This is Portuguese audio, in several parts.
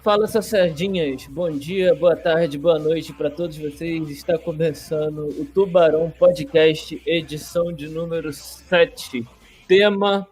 Fala, Sassardinhas. Bom dia, boa tarde, boa noite para todos vocês. Está começando o Tubarão Podcast, edição de número 7. Tema: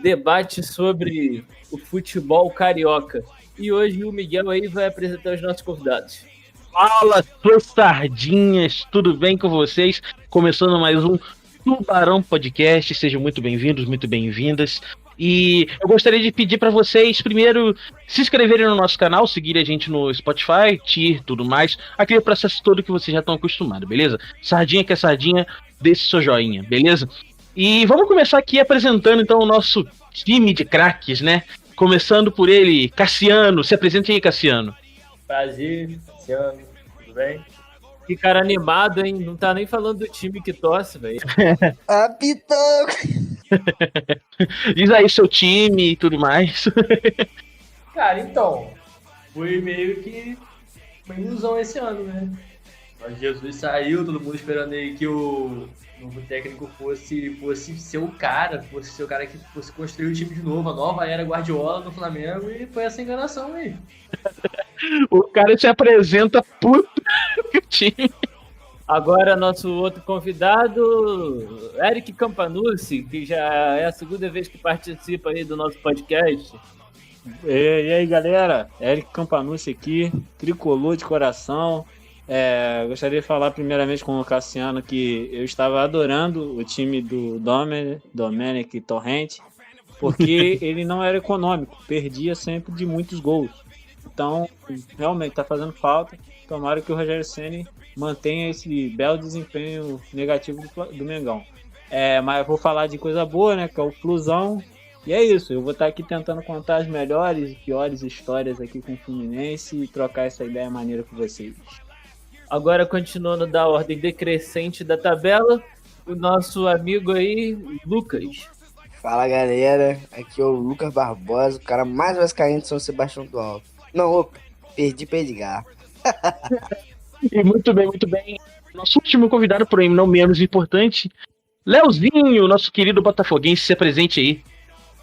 debate sobre o futebol carioca. E hoje o Miguel aí vai apresentar os nossos convidados. Fala, suas sardinhas, tudo bem com vocês? Começando mais um Tubarão Podcast, sejam muito bem-vindos, muito bem-vindas. E eu gostaria de pedir para vocês, primeiro, se inscreverem no nosso canal, seguir a gente no Spotify, tudo mais, aquele processo todo que vocês já estão acostumados, beleza? Sardinha que é sardinha, deixe seu joinha, beleza? E vamos começar aqui apresentando então o nosso time de craques, né? Começando por ele, Cassiano. Se apresente aí, Cassiano. Prazer, Cassiano, tudo bem? Que cara animado, hein? Não tá nem falando do time que torce, velho. Apitão! Diz aí seu time e tudo mais. Cara, então, foi meio que uma ilusão esse ano, né? Mas Jesus saiu, todo mundo esperando aí que o novo técnico fosse ser o cara, fosse ser o cara que fosse construir o time de novo, a nova era Guardiola no Flamengo, e foi essa enganação aí. O cara se apresenta puto que o time. Agora, nosso outro convidado, Eric Campanucci, que já é a segunda vez que participa aí do nosso podcast. E aí, galera? Eric Campanucci aqui, tricolor de coração. Gostaria de falar primeiramente com o Cassiano que eu estava adorando o time do Domenic Torrent, porque ele não era econômico, perdia sempre de muitos gols. Então, realmente está fazendo falta. Tomara que o Rogério Ceni mantenha esse belo desempenho negativo do Mengão. Mas eu vou falar de coisa boa, né? Que é o Flusão. E é isso. Eu vou estar aqui tentando contar as melhores e piores histórias aqui com o Fluminense e trocar essa ideia maneira com vocês. Agora, continuando da ordem decrescente da tabela, o nosso amigo aí, Lucas. Fala, galera. Aqui é o Lucas Barbosa, o cara mais vascaíno de São Sebastião do Alto. Não, opa, perdi pra Edgar. E muito bem. Nosso último convidado, porém não menos importante, Leozinho, nosso querido botafoguense, se apresente aí.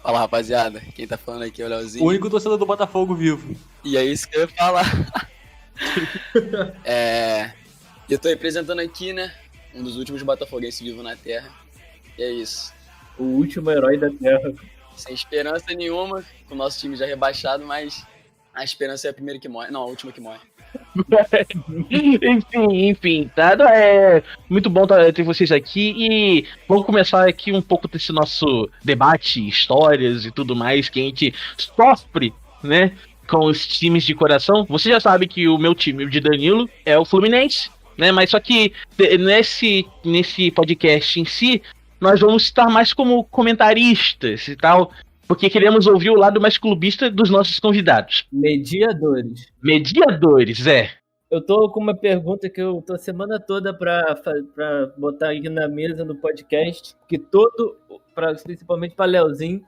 Fala, rapaziada, quem tá falando aqui é o Leozinho. O único torcedor do Botafogo vivo. E é isso que eu ia falar. Eu tô representando aqui, né, um dos últimos botafoguenses vivos na Terra. E é isso. O último herói da Terra. Sem esperança nenhuma, com o nosso time já rebaixado, mas a esperança é a primeira que morre. Não, a última que morre. enfim, tá? É muito bom ter vocês aqui e vamos começar aqui um pouco desse nosso debate, histórias e tudo mais que a gente sofre, né, com os times de coração. Você já sabe que o meu time, o de Danilo, é o Fluminense, né? Mas só que nesse podcast em si, nós vamos estar mais como comentaristas e tal, porque queremos ouvir o lado mais clubista dos nossos convidados. Mediadores, Eu tô com uma pergunta que eu tô a semana toda pra botar aqui na mesa no podcast, que principalmente pra Leozinho,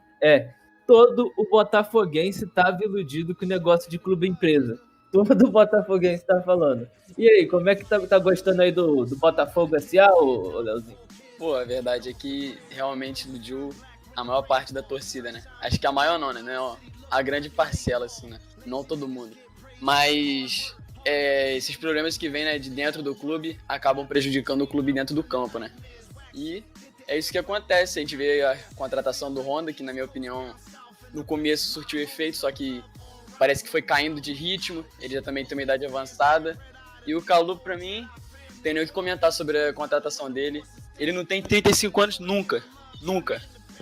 todo o botafoguense tava iludido com o negócio de clube-empresa. Todo botafoguense tá falando. E aí, como é que tá gostando aí do Botafogo S.A., ô Leozinho? Pô, a verdade é que realmente iludiu a maior parte da torcida, né? Acho que a maior não, né? A grande parcela, assim, né? Não todo mundo. Mas esses problemas que vêm, né, de dentro do clube acabam prejudicando o clube dentro do campo, né? E é isso que acontece. A gente vê a contratação do Honda, que na minha opinião, no começo surtiu efeito, só que parece que foi caindo de ritmo. Ele já também tem uma idade avançada. E o Calu, pra mim, não tem nem o que comentar sobre a contratação dele. Ele não tem 35 anos nunca.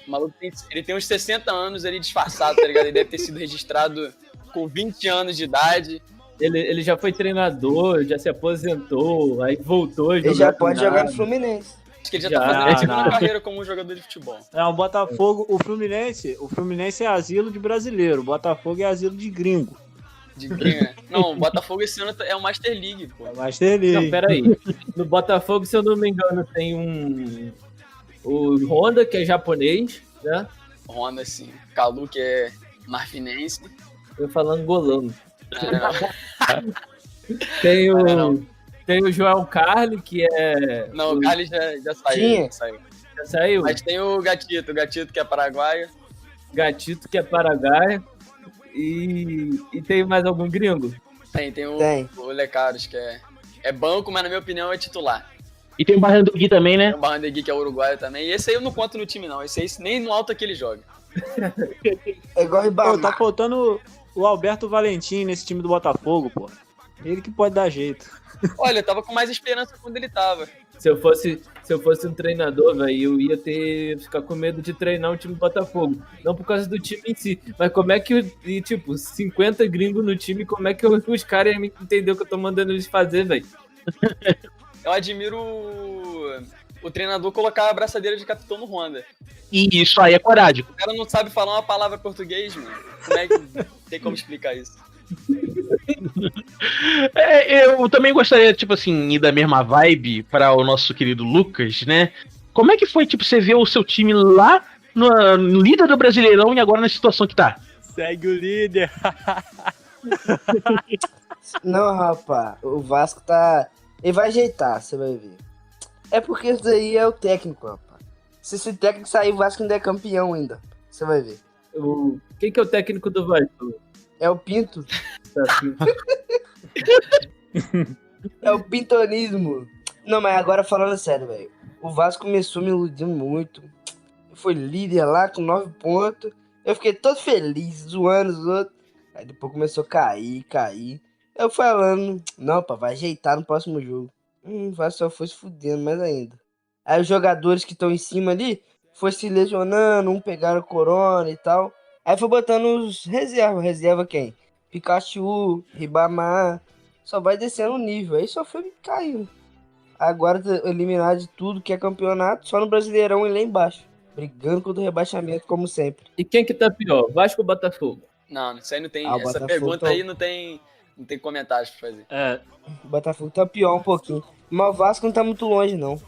O maluco ele tem uns 60 anos, ele disfarçado, tá ligado? Ele deve ter sido registrado com 20 anos de idade. Ele já foi treinador, já se aposentou, aí voltou. Ele já pode jogar no Fluminense. Acho que ele já tá fazendo a segunda carreira como um jogador de futebol. O Botafogo, o Fluminense é asilo de brasileiro, o Botafogo é asilo de gringo. De gringo, né? Não, o Botafogo esse ano é o Master League, pô. É o Master League. Não, peraí. No Botafogo, se eu não me engano, tem o Honda, que é japonês, né? Honda, sim. Calu, que é marfinense. Eu falando golano. Não. Tem o Joel Carli, que é... Não, o Carli já saiu. Já saiu? Mas tem o Gatito que é paraguaio. Gatito, que é paraguaio. E tem mais algum gringo? Tem o Lecaros, que é banco, mas na minha opinião é titular. E tem o Barrandegui também, né? Tem o Barrandegui, que é uruguaio também. E esse aí eu não conto no time, não. Esse aí nem no alto que ele joga. É igual Ribamar. Tá faltando o Alberto Valentim nesse time do Botafogo, pô. Ele que pode dar jeito. Olha, eu tava com mais esperança quando ele tava. Se eu fosse um treinador, velho, eu ia ficar com medo de treinar um time do Botafogo. Não por causa do time em si, mas como é que, 50 gringos no time, como é que os caras iam entender o que eu tô mandando eles fazer, velho? Eu admiro o treinador colocar a abraçadeira de capitão no Honda. E isso aí é coragem. O cara não sabe falar uma palavra português, mano. Como é que tem como explicar isso? Eu também gostaria, tipo assim, ir da mesma vibe para o nosso querido Lucas, né? Como é que foi, tipo, você ver o seu time lá no líder do Brasileirão e agora na situação que tá? Segue o líder. Não, rapaz, o Vasco tá... Ele vai ajeitar, você vai ver. É porque isso daí é o técnico, rapaz. Se esse técnico sair, o Vasco ainda é campeão ainda. Você vai ver. Quem que é o técnico do Vasco? É o Pinto. É o pintonismo. Não, mas agora falando sério, velho. O Vasco começou me iludindo muito. Foi líder lá com 9 pontos. Eu fiquei todo feliz, zoando os outros. Aí depois começou a cair. Eu falando, não, pá, vai ajeitar no próximo jogo. O Vasco só foi se fudendo mais ainda. Aí os jogadores que estão em cima ali foi se lesionando, pegaram corona e tal. Aí foi botando os reservas. Reserva quem? Pikachu, Ribamar. Só vai descendo o nível. Aí só foi caindo. Agora eliminado de tudo que é campeonato. Só no Brasileirão e lá embaixo. Brigando contra o rebaixamento, como sempre. E quem que tá pior? Vasco ou Botafogo? Não, isso aí não tem. O Essa Botafogo pergunta aí não tem comentários pra fazer. O Botafogo tá pior um pouquinho. Mas o Vasco não tá muito longe, não.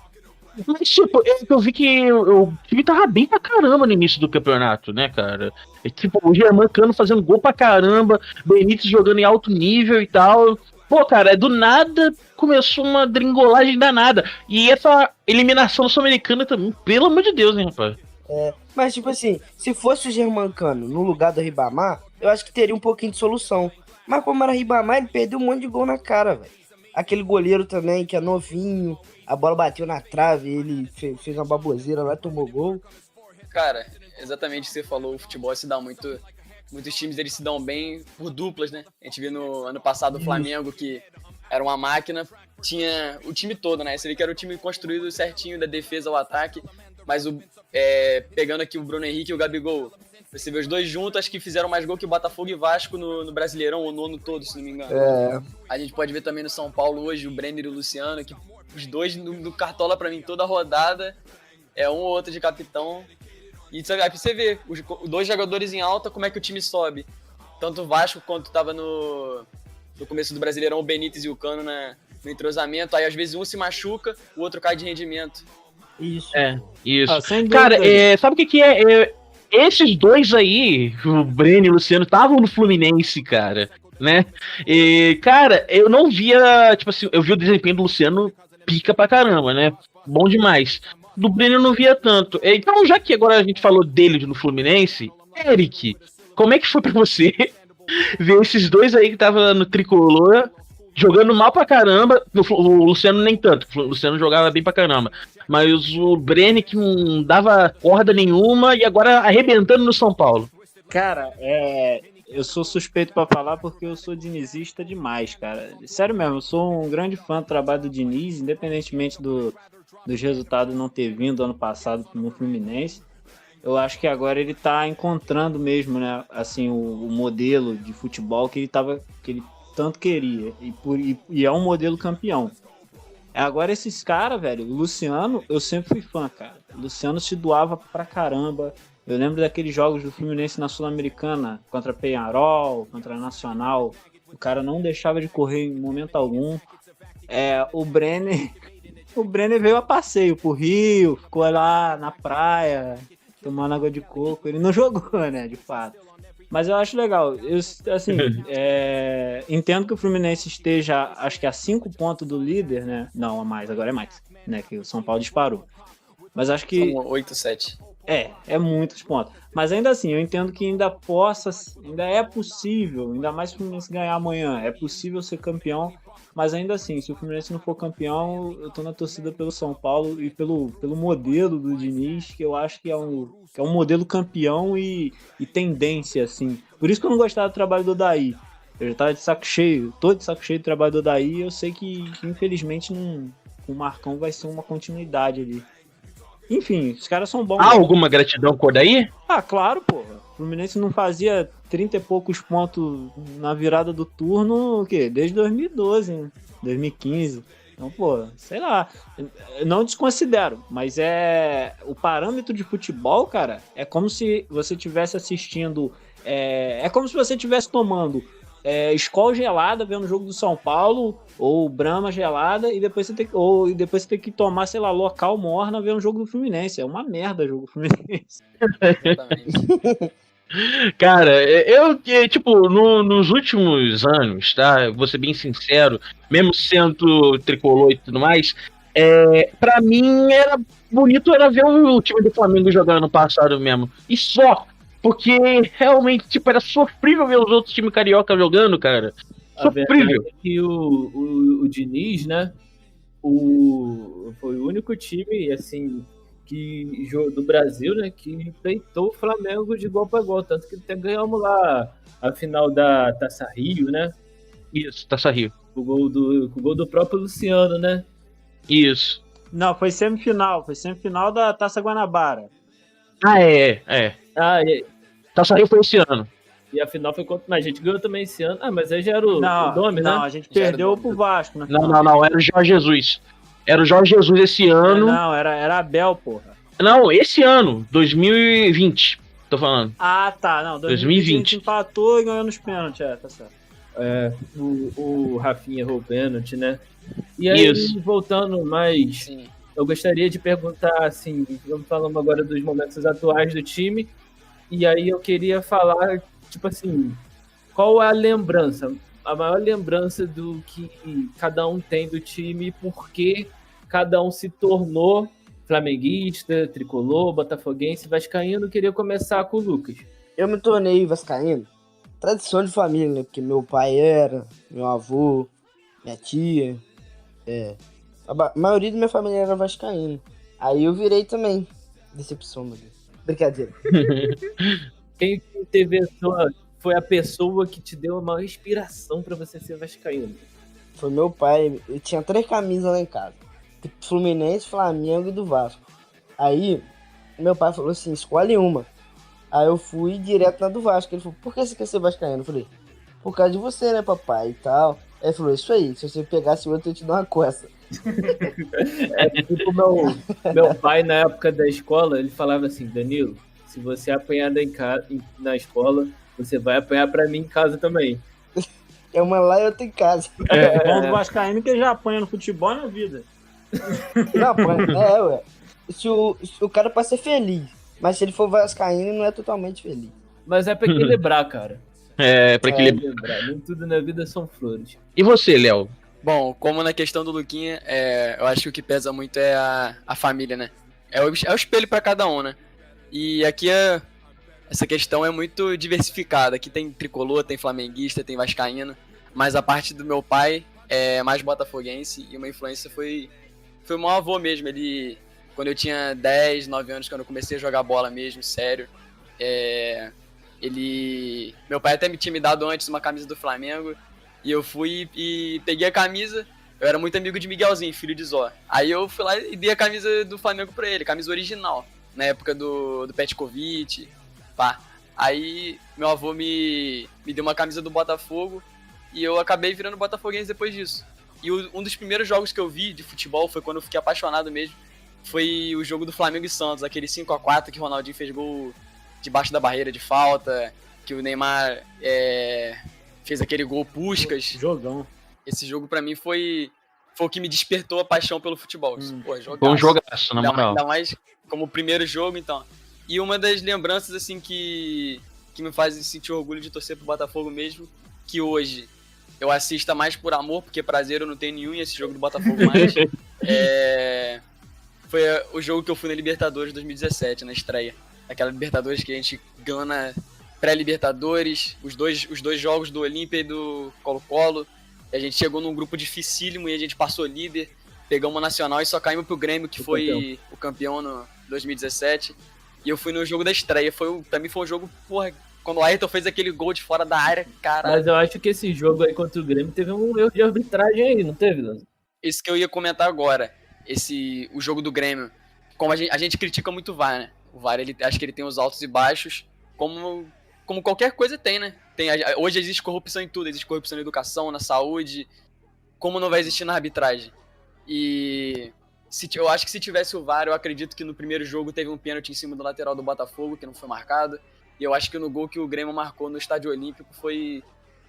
Mas, tipo, eu vi que o time tava bem pra caramba no início do campeonato, né, cara? Tipo, o Germancano fazendo gol pra caramba, Benítez jogando em alto nível e tal. Pô, cara, do nada começou uma dringolagem danada. E essa eliminação sul-americana também, pelo amor de Deus, hein, rapaz? Mas, tipo assim, se fosse o Germancano no lugar do Ribamar, eu acho que teria um pouquinho de solução. Mas como era Ribamar, ele perdeu um monte de gol na cara, velho. Aquele goleiro também, que é novinho, a bola bateu na trave, ele fez uma baboseira lá, tomou gol. Cara, exatamente o que você falou, o futebol se dá muito... Muitos times eles se dão bem por duplas, né? A gente viu no ano passado o Flamengo, que era uma máquina, tinha o time todo, né? Você vê que era o time construído certinho, da defesa ao ataque, mas pegando aqui o Bruno Henrique e o Gabigol, você vê os dois juntos, acho que fizeram mais gol que o Botafogo e Vasco no Brasileirão, ou no ano todo, se não me engano. A gente pode ver também no São Paulo hoje, o Brenner e o Luciano, que os dois no Cartola, pra mim, toda rodada, é um ou outro de capitão. E aí você vê, os dois jogadores em alta, como é que o time sobe. Tanto o Vasco quanto tava no começo do Brasileirão, o Benítez e o Cano no entrosamento. Aí às vezes um se machuca, o outro cai de rendimento. Isso. Isso. Sem Cara, dúvida. sabe o que é? Esses dois aí, o Breno e o Luciano, estavam no Fluminense, cara, né? E, cara, eu não via, tipo assim, eu vi o desempenho do Luciano pica pra caramba, né? Bom demais. Do Breno eu não via tanto. Então, já que agora a gente falou dele no Fluminense, Eric, como é que foi pra você ver esses dois aí que tava no Tricolor jogando mal pra caramba? O Luciano nem tanto, o Luciano jogava bem pra caramba. Mas o Breno que não dava corda nenhuma e agora arrebentando no São Paulo. Cara, eu sou suspeito pra falar porque eu sou dinizista demais, cara. Sério mesmo, eu sou um grande fã do trabalho do Diniz, independentemente dos resultados não ter vindo ano passado no Fluminense. Eu acho que agora ele tá encontrando mesmo, né, assim, o modelo de futebol que ele tanto queria. E é um modelo campeão. Agora esses caras, velho, o Luciano, eu sempre fui fã, cara. O Luciano se doava pra caramba. Eu lembro daqueles jogos do Fluminense na Sul-Americana, contra Peñarol, contra Nacional. O cara não deixava de correr em momento algum. O Brenner veio a passeio pro Rio, ficou lá na praia, tomando água de coco. Ele não jogou, né, de fato. Mas eu acho legal. Eu, assim, entendo que o Fluminense esteja, acho que a 5 pontos do líder, né? Não, a mais, agora é mais, né? Que o São Paulo disparou. Mas acho que... São 8, 7. É muitos pontos. Mas ainda assim, eu entendo que ainda é possível, ainda mais se o Fluminense ganhar amanhã, é possível ser campeão, mas ainda assim, se o Fluminense não for campeão, eu tô na torcida pelo São Paulo e pelo modelo do Diniz, que eu acho que é um modelo campeão e tendência, assim. Por isso que eu não gostava do trabalho do Odair. Eu já tava de saco cheio, tô de saco cheio do trabalho do Odair, e eu sei que infelizmente o Marcão vai ser uma continuidade ali. Enfim, os caras são bons. Há alguma gratidão com o Odair? Ah, claro, porra. O Fluminense não fazia 30 e poucos pontos na virada do turno, o quê? Desde 2012, né? 2015. Então, pô, sei lá. Eu não desconsidero, mas o parâmetro de futebol, cara, é como se você estivesse assistindo. É como se você estivesse tomando Skol gelada vendo o jogo do São Paulo, ou Brahma gelada, e depois você tem que tomar, sei lá, local morna vendo o jogo do Fluminense. É uma merda o jogo do Fluminense. Exatamente. Cara, tipo, nos últimos anos, tá? Vou ser bem sincero, mesmo sendo tricolor e tudo mais, pra mim era bonito ver o time do Flamengo jogar ano passado mesmo. E só. Porque realmente, tipo, era sofrível ver os outros times carioca jogando, cara. Sofrível. É que o Diniz, né? Foi o único time, assim, do Brasil, né? Que peitou o Flamengo de igual para igual. Tanto que até ganhamos lá a final da Taça Rio, né? Isso, Taça Rio. Com o gol do próprio Luciano, né? Isso. Não, foi semifinal da Taça Guanabara. Taça Rio foi esse ano. E a final foi contra. Mas a gente ganhou também esse ano. Ah, mas aí já era o Dome, né? Não, a gente perdeu pro Vasco, né? Não, era o Jorge Jesus. Era o Jorge Jesus esse ano. Não, era Abel, porra. Não, esse ano, 2020, tô falando. Ah, tá, não, 2020 a gente empatou e ganhou nos pênaltis, tá certo. O Rafinha errou o pênalti, né? E aí, voltando mais, sim, eu gostaria de perguntar, assim, vamos falando agora dos momentos atuais do time, e aí eu queria falar, tipo assim, qual é a maior lembrança do que cada um tem do time e por que cada um se tornou flamenguista, tricolor, botafoguense, vascaíno. Queria começar com o Lucas. Eu me tornei vascaíno, tradição de família, né? Porque meu pai era, meu avô, minha tia, a maioria da minha família era vascaíno. Aí eu virei também. Decepção, meu Deus. Brincadeira. Quem foi a pessoa que te deu a maior inspiração pra você ser vascaíno? Foi meu pai. Eu tinha 3 camisas lá em casa. Fluminense, Flamengo e do Vasco. Aí, meu pai falou assim, escolhe uma. Aí eu fui direto na do Vasco. Ele falou, por que você quer ser vascaíno? Eu falei, por causa de você, né, papai, e tal. Aí ele falou, isso aí, se você pegasse outro, eu te dou uma coça. Tipo, meu pai, na época da escola, ele falava assim, Danilo, se você apanhar na escola, você vai apanhar pra mim em casa também. É uma lá e outra em casa. Bom do vascaíno que já apanha no futebol e na vida. Não, ué. Se o cara pode ser feliz, mas se ele for vascaíno, não é totalmente feliz. Mas é pra equilibrar, cara. Pra equilibrar. Nem tudo na vida são flores. E você, Léo? Bom, como na questão do Luquinha, eu acho que o que pesa muito é a família, né? É o espelho pra cada um, né? E aqui essa questão é muito diversificada. Aqui tem tricolor, tem flamenguista, tem vascaíno, mas a parte do meu pai é mais botafoguense e uma influência foi o meu avô mesmo. Ele, quando eu tinha 10, 9 anos, quando eu comecei a jogar bola mesmo, sério, meu pai até me tinha me dado antes uma camisa do Flamengo, e eu fui e peguei a camisa. Eu era muito amigo de Miguelzinho, filho de Zó. Aí eu fui lá e dei a camisa do Flamengo pra ele, camisa original, na época do Petkovic, pá. Aí meu avô me deu uma camisa do Botafogo, e eu acabei virando botafoguense depois disso. E um dos primeiros jogos que eu vi de futebol foi quando eu fiquei apaixonado mesmo. Foi o jogo do Flamengo e Santos, aquele 5x4 que o Ronaldinho fez gol debaixo da barreira de falta, que o Neymar fez aquele gol Puskás. Jogão. Esse jogo pra mim foi o que me despertou a paixão pelo futebol. Pô, foi um jogaço, na moral. Ainda mais como primeiro jogo, então. E uma das lembranças, assim, que me faz sentir orgulho de torcer pro Botafogo mesmo, que hoje eu assista mais por amor, porque prazer eu não tenho nenhum e esse jogo do Botafogo mais, foi o jogo que eu fui na Libertadores 2017, na estreia. Aquela Libertadores que a gente ganhou na pré-Libertadores, os dois jogos do Olímpia e do Colo-Colo. A gente chegou num grupo dificílimo e a gente passou líder, pegamos o Nacional e só caímos pro Grêmio, que foi o campeão no 2017. E eu fui no jogo da estreia. Também foi um jogo, porra, quando o Ayrton fez aquele gol de fora da área, cara. Mas eu acho que esse jogo aí contra o Grêmio teve um erro de arbitragem aí, não teve, Lanza? Esse que eu ia comentar agora. O jogo do Grêmio. Como a gente critica muito o VAR, né? O VAR, acho que ele tem os altos e baixos, como qualquer coisa tem, né? Hoje existe corrupção em tudo. Existe corrupção na educação, na saúde. Como não vai existir na arbitragem? E eu acho que se tivesse o VAR, eu acredito que no primeiro jogo teve um pênalti em cima do lateral do Botafogo, que não foi marcado. E eu acho que no gol que o Grêmio marcou no Estádio Olímpico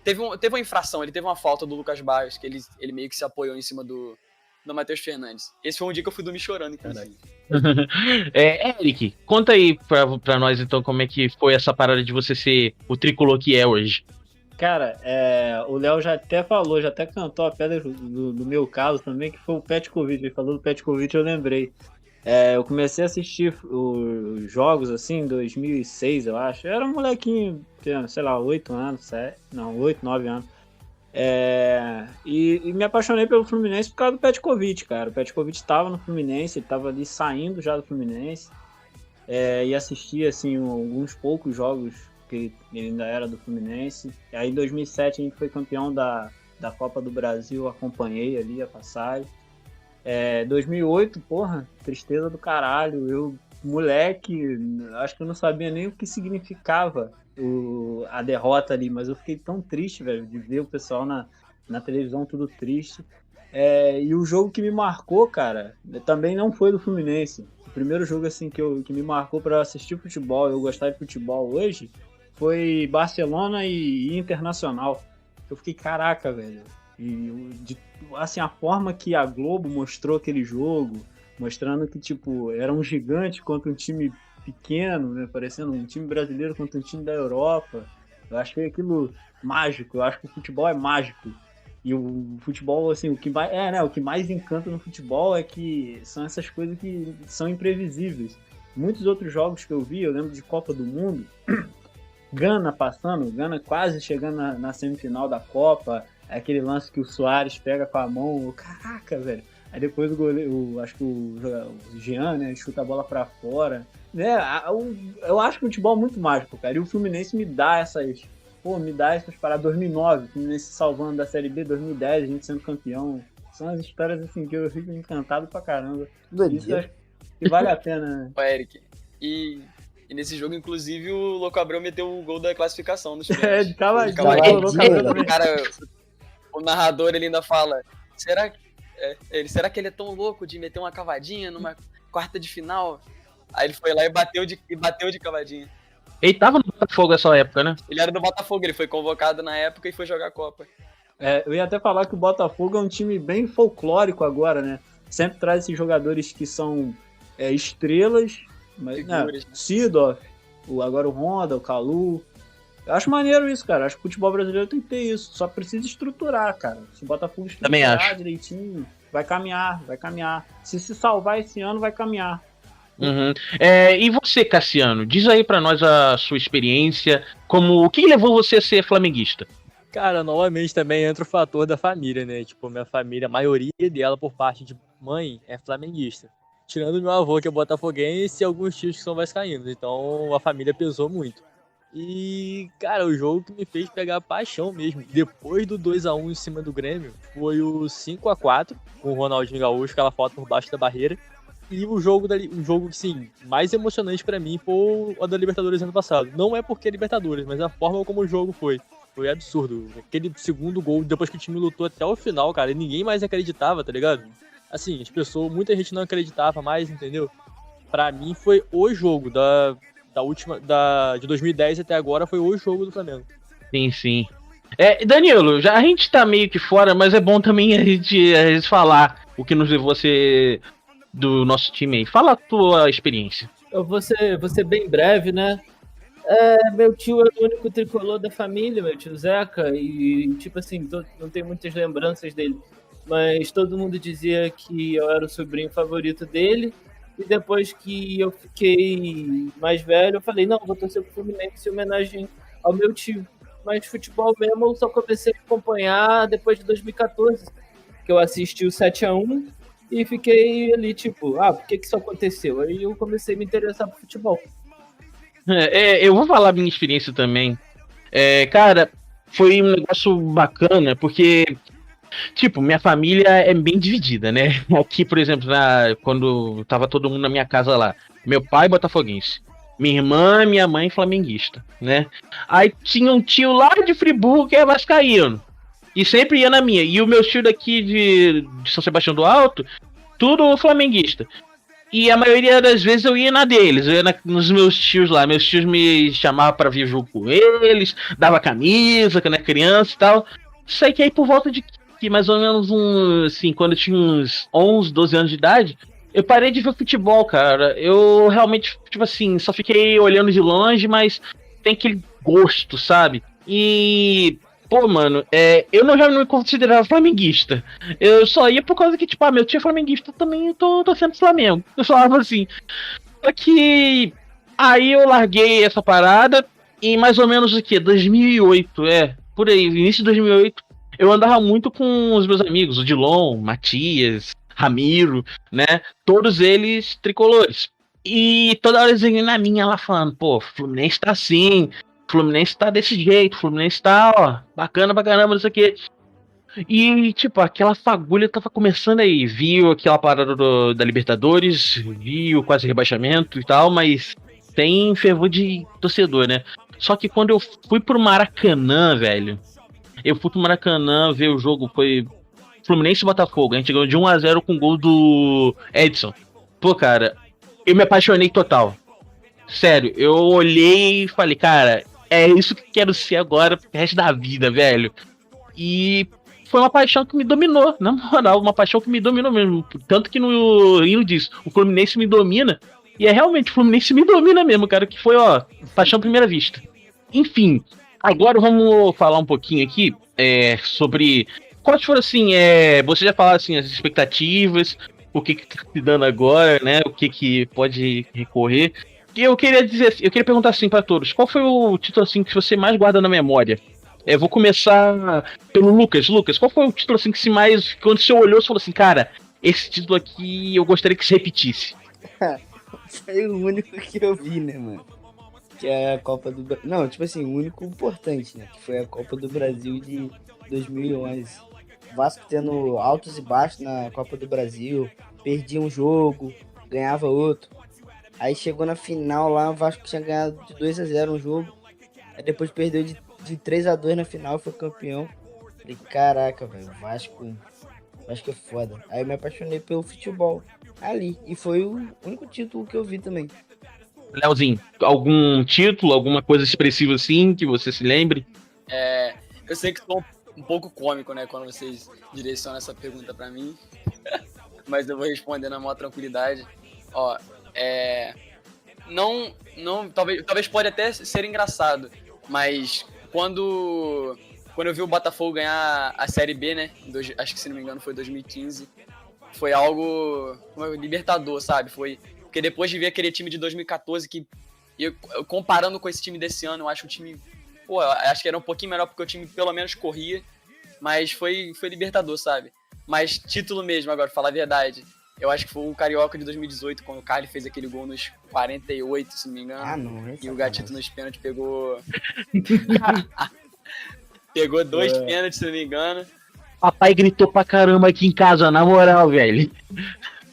teve uma infração, ele teve uma falta do Lucas Barros, que ele meio que se apoiou em cima do Matheus Fernandes. Esse foi um dia que eu fui dormir chorando, inclusive. Eric, conta aí pra nós então como é que foi essa parada de você ser o tricolor que é hoje. Cara, o Léo já até falou, já até cantou a pedra do meu caso também, que foi o Petkovic. Ele falou do Petkovic, eu lembrei. Eu comecei a assistir os jogos, assim, em 2006, eu acho. Eu era um molequinho, sei lá, 8 anos, 9 anos. E me apaixonei pelo Fluminense por causa do Petkovic, cara. O Petkovic estava no Fluminense, ele estava ali saindo já do Fluminense. E assistia, assim, alguns poucos jogos que ele ainda era do Fluminense. E aí em 2007 a gente foi campeão da Copa do Brasil, acompanhei ali a passagem. 2008, porra, tristeza do caralho. Eu, moleque, acho que eu não sabia nem o que significava a derrota ali, mas eu fiquei tão triste, velho, de ver o pessoal na televisão tudo triste. E o jogo que me marcou, cara, também não foi do Fluminense. O primeiro jogo assim que me marcou para assistir futebol, eu gostar de futebol hoje, foi Barcelona e Internacional. Eu fiquei, caraca, velho. Assim, a forma que a Globo mostrou aquele jogo, mostrando que, tipo, era um gigante contra um time pequeno, né, parecendo um time brasileiro contra um time da Europa. Eu achei aquilo mágico. Eu acho que o futebol é mágico. E o futebol, assim, o que mais encanta no futebol é que são essas coisas que são imprevisíveis. Muitos outros jogos que eu vi, eu lembro de Copa do Mundo, Gana quase chegando na semifinal da Copa, aquele lance que o Soares pega com a mão, caraca, velho. Aí depois o goleiro, acho que o Jean, né, chuta a bola pra fora. Eu acho o futebol muito mágico, cara. E o Fluminense me dá essas paradas. 2009, o Fluminense salvando da Série B, 2010, a gente sendo campeão. São as histórias assim que eu fico encantado pra caramba. Isso acho que vale a pena, né? O Eric, e nesse jogo, inclusive, o Louco Abreu meteu o gol da classificação dos pênaltis. O narrador, ele ainda fala, será que ele é tão louco de meter uma cavadinha numa quarta de final? Aí ele foi lá e bateu de cavadinha. Ele tava no Botafogo nessa época, né? Ele era do Botafogo, ele foi convocado na época e foi jogar a Copa. Eu ia até falar que o Botafogo é um time bem folclórico agora, né? Sempre traz esses jogadores que são estrelas, mas Seedorf, agora o Honda, o Calu. Eu acho maneiro isso, cara. Acho que o futebol brasileiro tem que ter isso. Só precisa estruturar, cara. Se o Botafogo estruturar direitinho, vai caminhar. Se salvar esse ano, vai caminhar. Uhum. E você, Cassiano? Diz aí pra nós a sua experiência. O que levou você a ser flamenguista? Cara, novamente também entra o fator da família, né? Tipo, minha família, a maioria dela por parte de mãe é flamenguista. Tirando meu avô, que é botafoguense, e alguns tios que são vascaínos. Então a família pesou muito. E, cara, o jogo que me fez pegar paixão mesmo, depois do 2-1 em cima do Grêmio, foi o 5-4, com o Ronaldinho Gaúcho, aquela foto por baixo da barreira. E o jogo, assim, mais emocionante pra mim foi o da Libertadores ano passado. Não é porque é Libertadores, mas a forma como o jogo foi. Foi absurdo. Aquele segundo gol, depois que o time lutou até o final, cara, e ninguém mais acreditava, tá ligado? Assim, muita gente não acreditava mais, entendeu? Pra mim foi o jogo de 2010 até agora, foi o jogo do Flamengo. Sim. Danilo, a gente tá meio que fora, mas é bom também a gente falar o que nos levou a ser do nosso time aí. Fala a tua experiência. Eu vou ser bem breve, né? Meu tio é o único tricolor da família, meu tio Zeca, e tipo assim, não tenho muitas lembranças dele, mas todo mundo dizia que eu era o sobrinho favorito dele, E depois que eu fiquei mais velho, eu falei, não, vou torcer pro Fluminense em homenagem ao meu tio. Mas futebol mesmo eu só comecei a acompanhar depois de 2014, que eu assisti o 7-1 e fiquei ali, tipo, por que isso aconteceu? Aí eu comecei a me interessar por futebol. Eu vou falar minha experiência também. Cara, foi um negócio bacana, porque, tipo, minha família é bem dividida, né? Aqui, por exemplo, quando tava todo mundo na minha casa lá, meu pai botafoguense, minha irmã e minha mãe flamenguista, né? Aí tinha um tio lá de Friburgo que é vascaíno, e sempre ia na minha. E o meu tio daqui de São Sebastião do Alto, tudo flamenguista. E a maioria das vezes eu ia na deles, eu ia nos meus tios lá. Meus tios me chamavam pra vir jogo com eles, dava camisa quando era criança e tal. Sei que aí por volta de que mais ou menos assim, quando eu tinha uns 11, 12 anos de idade, eu parei de ver futebol, cara. Eu realmente, tipo assim, só fiquei olhando de longe, mas tem aquele gosto, sabe? E pô, mano, eu já não me considerava flamenguista. Eu só ia por causa que, tipo, meu tio é flamenguista, eu também tô torcendo pro Flamengo. Eu falava assim. Só que aí eu larguei essa parada em mais ou menos o que? 2008, por aí, início de 2008. Eu andava muito com os meus amigos, o Dilon, Matias, Ramiro, né? Todos eles tricolores. E toda hora eles vinham na minha lá falando, pô, Fluminense tá assim, Fluminense tá desse jeito, Fluminense tá, ó, bacana pra caramba, isso aqui. E, tipo, aquela fagulha tava começando aí. Viu aquela parada da Libertadores, viu quase rebaixamento e tal, mas tem fervor de torcedor, né? Só que quando eu fui pro Maracanã, velho, eu fui pro Maracanã ver o jogo, foi Fluminense e Botafogo. A gente ganhou de 1-0 com o gol do Edson. Pô, cara, eu me apaixonei total. Sério, eu olhei e falei, cara, é isso que eu quero ser agora pro resto da vida, velho. E foi uma paixão que me dominou, na moral, uma paixão que me dominou mesmo. Tanto que no hino diz, o Fluminense me domina. E é realmente, o Fluminense me domina mesmo, cara, que foi, ó, paixão à primeira vista. Enfim, agora vamos falar um pouquinho aqui sobre quais foram, assim, você já falou, assim, as expectativas, o que tá se dando agora, né, o que pode recorrer. E eu queria perguntar assim pra todos, qual foi o título, assim, que você mais guarda na memória? Vou começar pelo Lucas. Lucas, qual foi o título assim que se mais. Quando você olhou, você falou assim, cara, esse título aqui eu gostaria que se repetisse? Foi o único que eu vi, né, mano? Que é a Copa do Brasil. Não, tipo assim, o único importante, né? Que foi a Copa do Brasil de 2011. O Vasco tendo altos e baixos na Copa do Brasil. Perdia um jogo, ganhava outro. Aí chegou na final lá, o Vasco tinha ganhado de 2-0 um jogo. Aí depois perdeu de 3-2 na final, foi campeão. Falei, caraca, velho, Vasco é foda. Aí eu me apaixonei pelo futebol ali. E foi o único título que eu vi também. Leozinho, algum título, alguma coisa expressiva assim que você se lembre? Eu sei que sou um pouco cômico, né, quando vocês direcionam essa pergunta pra mim. Mas eu vou responder na maior tranquilidade. Ó, não, talvez pode até ser engraçado, mas quando eu vi o Botafogo ganhar a Série B, né, acho que se não me engano foi 2015, foi algo libertador, sabe? Foi porque depois de ver aquele time de 2014 que eu comparando com esse time desse ano, eu acho o time, acho que era um pouquinho melhor porque o time pelo menos corria, mas foi libertador, sabe? Mas título mesmo, agora, falar a verdade, eu acho que foi o Carioca de 2018, quando o Carly fez aquele gol nos 48, se não me engano. Não, e o Gatito nos pênaltis pegou... pegou 2 pênaltis, se não me engano. Papai gritou pra caramba aqui em casa, na moral, velho.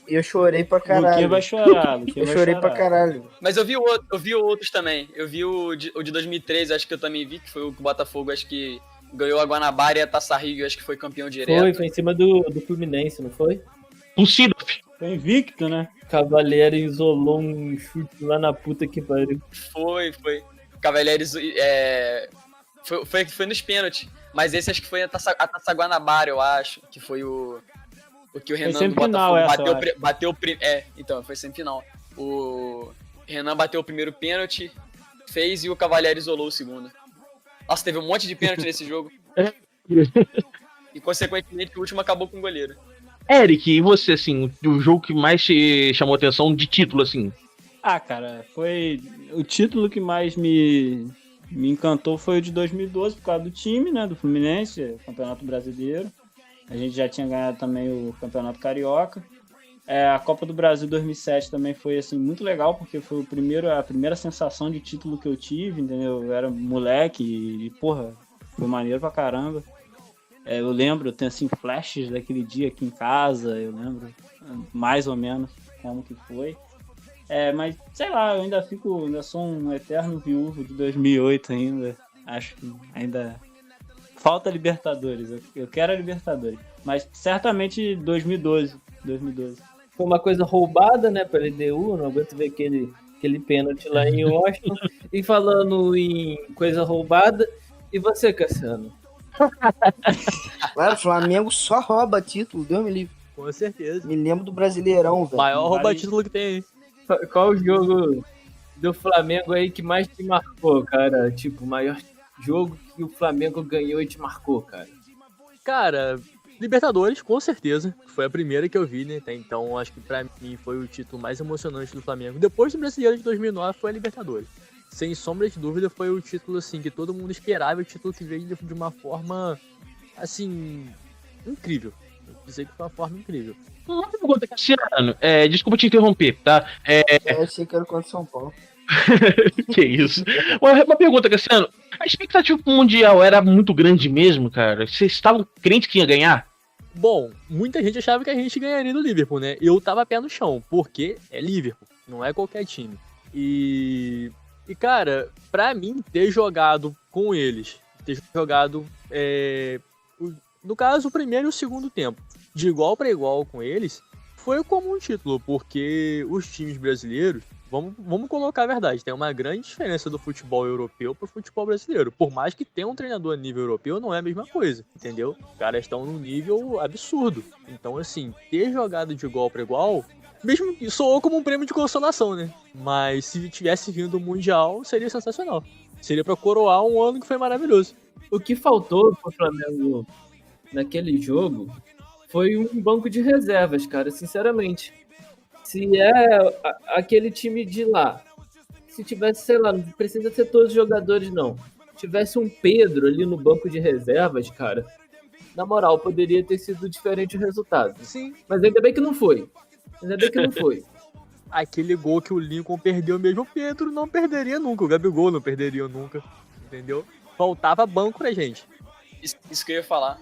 Eu chorei pra caralho. Luquinha vai chorar, eu chorei pra caralho. Mas eu vi outros também. Eu vi o de 2013, acho que eu também vi, que foi o Botafogo, acho que ganhou a Guanabara e a Taça Rio, acho que foi campeão direto. Foi em cima do Fluminense, não foi? Um Sidoff. Foi invicto, né? Cavaleiro isolou um chute lá na puta que pariu. Foi. Cavaleiro foi nos pênaltis. Mas esse acho que foi a Taça Guanabara, eu acho. Que foi o que o Renan do Botafogo bateu então, foi semifinal. O Renan bateu o primeiro pênalti, fez, e o Cavaleiro isolou o segundo. Nossa, teve um monte de pênalti nesse jogo. E, consequentemente, o último acabou com o goleiro. Eric, e você, assim, o jogo que mais te chamou atenção de título, assim? Ah, cara, foi o título que mais me encantou foi o de 2012 por causa do time, né, do Fluminense, Campeonato Brasileiro. A gente já tinha ganhado também o Campeonato Carioca. A Copa do Brasil 2007 também foi assim muito legal, porque foi a primeira sensação de título que eu tive, entendeu? Eu era moleque e porra, foi maneiro pra caramba. Eu lembro, eu tenho assim flashes daquele dia aqui em casa, eu lembro mais ou menos como que foi. Mas sei lá, eu ainda sou um eterno viúvo de 2008 ainda. Acho que ainda falta Libertadores, eu quero a Libertadores. Mas certamente 2012. Foi uma coisa roubada, né, pela LDU, não aguento ver aquele pênalti lá em Washington. E falando em coisa roubada, e você, Cassiano? Claro, o Flamengo só rouba título, Deus me livre. Com certeza. Me lembro do Brasileirão, velho. Maior rouba-título que tem aí. Qual o jogo do Flamengo aí que mais te marcou, cara? Tipo, o maior jogo que o Flamengo ganhou e te marcou, cara? Cara, Libertadores, com certeza. Foi a primeira que eu vi, né? Até então, acho que pra mim foi o título mais emocionante do Flamengo. Depois do Brasileiro de 2009 foi a Libertadores. Sem sombra de dúvida, foi o título, assim, que todo mundo esperava. O título que veio de uma forma, assim, incrível. Eu dizer que foi uma forma incrível. Uma pergunta, Cassiano. Desculpa te interromper, tá? Eu achei que era contra São Paulo. Que isso? Uma pergunta, Cassiano. A expectativa pro Mundial era muito grande mesmo, cara? Vocês estavam crentes que ia ganhar? Bom, muita gente achava que a gente ganharia do Liverpool, né? Eu tava pé no chão, porque é Liverpool, não é qualquer time. E cara, pra mim, ter jogado com eles, ter jogado, no caso, o primeiro e o segundo tempo, de igual para igual com eles, foi como um título, porque os times brasileiros, vamos colocar a verdade, tem uma grande diferença do futebol europeu pro futebol brasileiro. Por mais que tenha um treinador a nível europeu, não é a mesma coisa, entendeu? Os caras estão num nível absurdo. Então, assim, ter jogado de igual para igual, mesmo que soou como um prêmio de consolação, né? Mas se tivesse vindo o Mundial, seria sensacional. Seria pra coroar um ano que foi maravilhoso. O que faltou pro Flamengo naquele jogo foi um banco de reservas, cara, sinceramente. Se aquele time de lá, se tivesse, sei lá, não precisa ser todos os jogadores, não. Tivesse um Pedro ali no banco de reservas, cara, na moral, poderia ter sido diferente o resultado. Sim. Mas ainda bem que não foi. Aquele gol que o Lincoln perdeu mesmo, o Pedro não perderia nunca. O Gabigol não perderia nunca. Entendeu? Faltava banco pra gente. Isso que eu ia falar.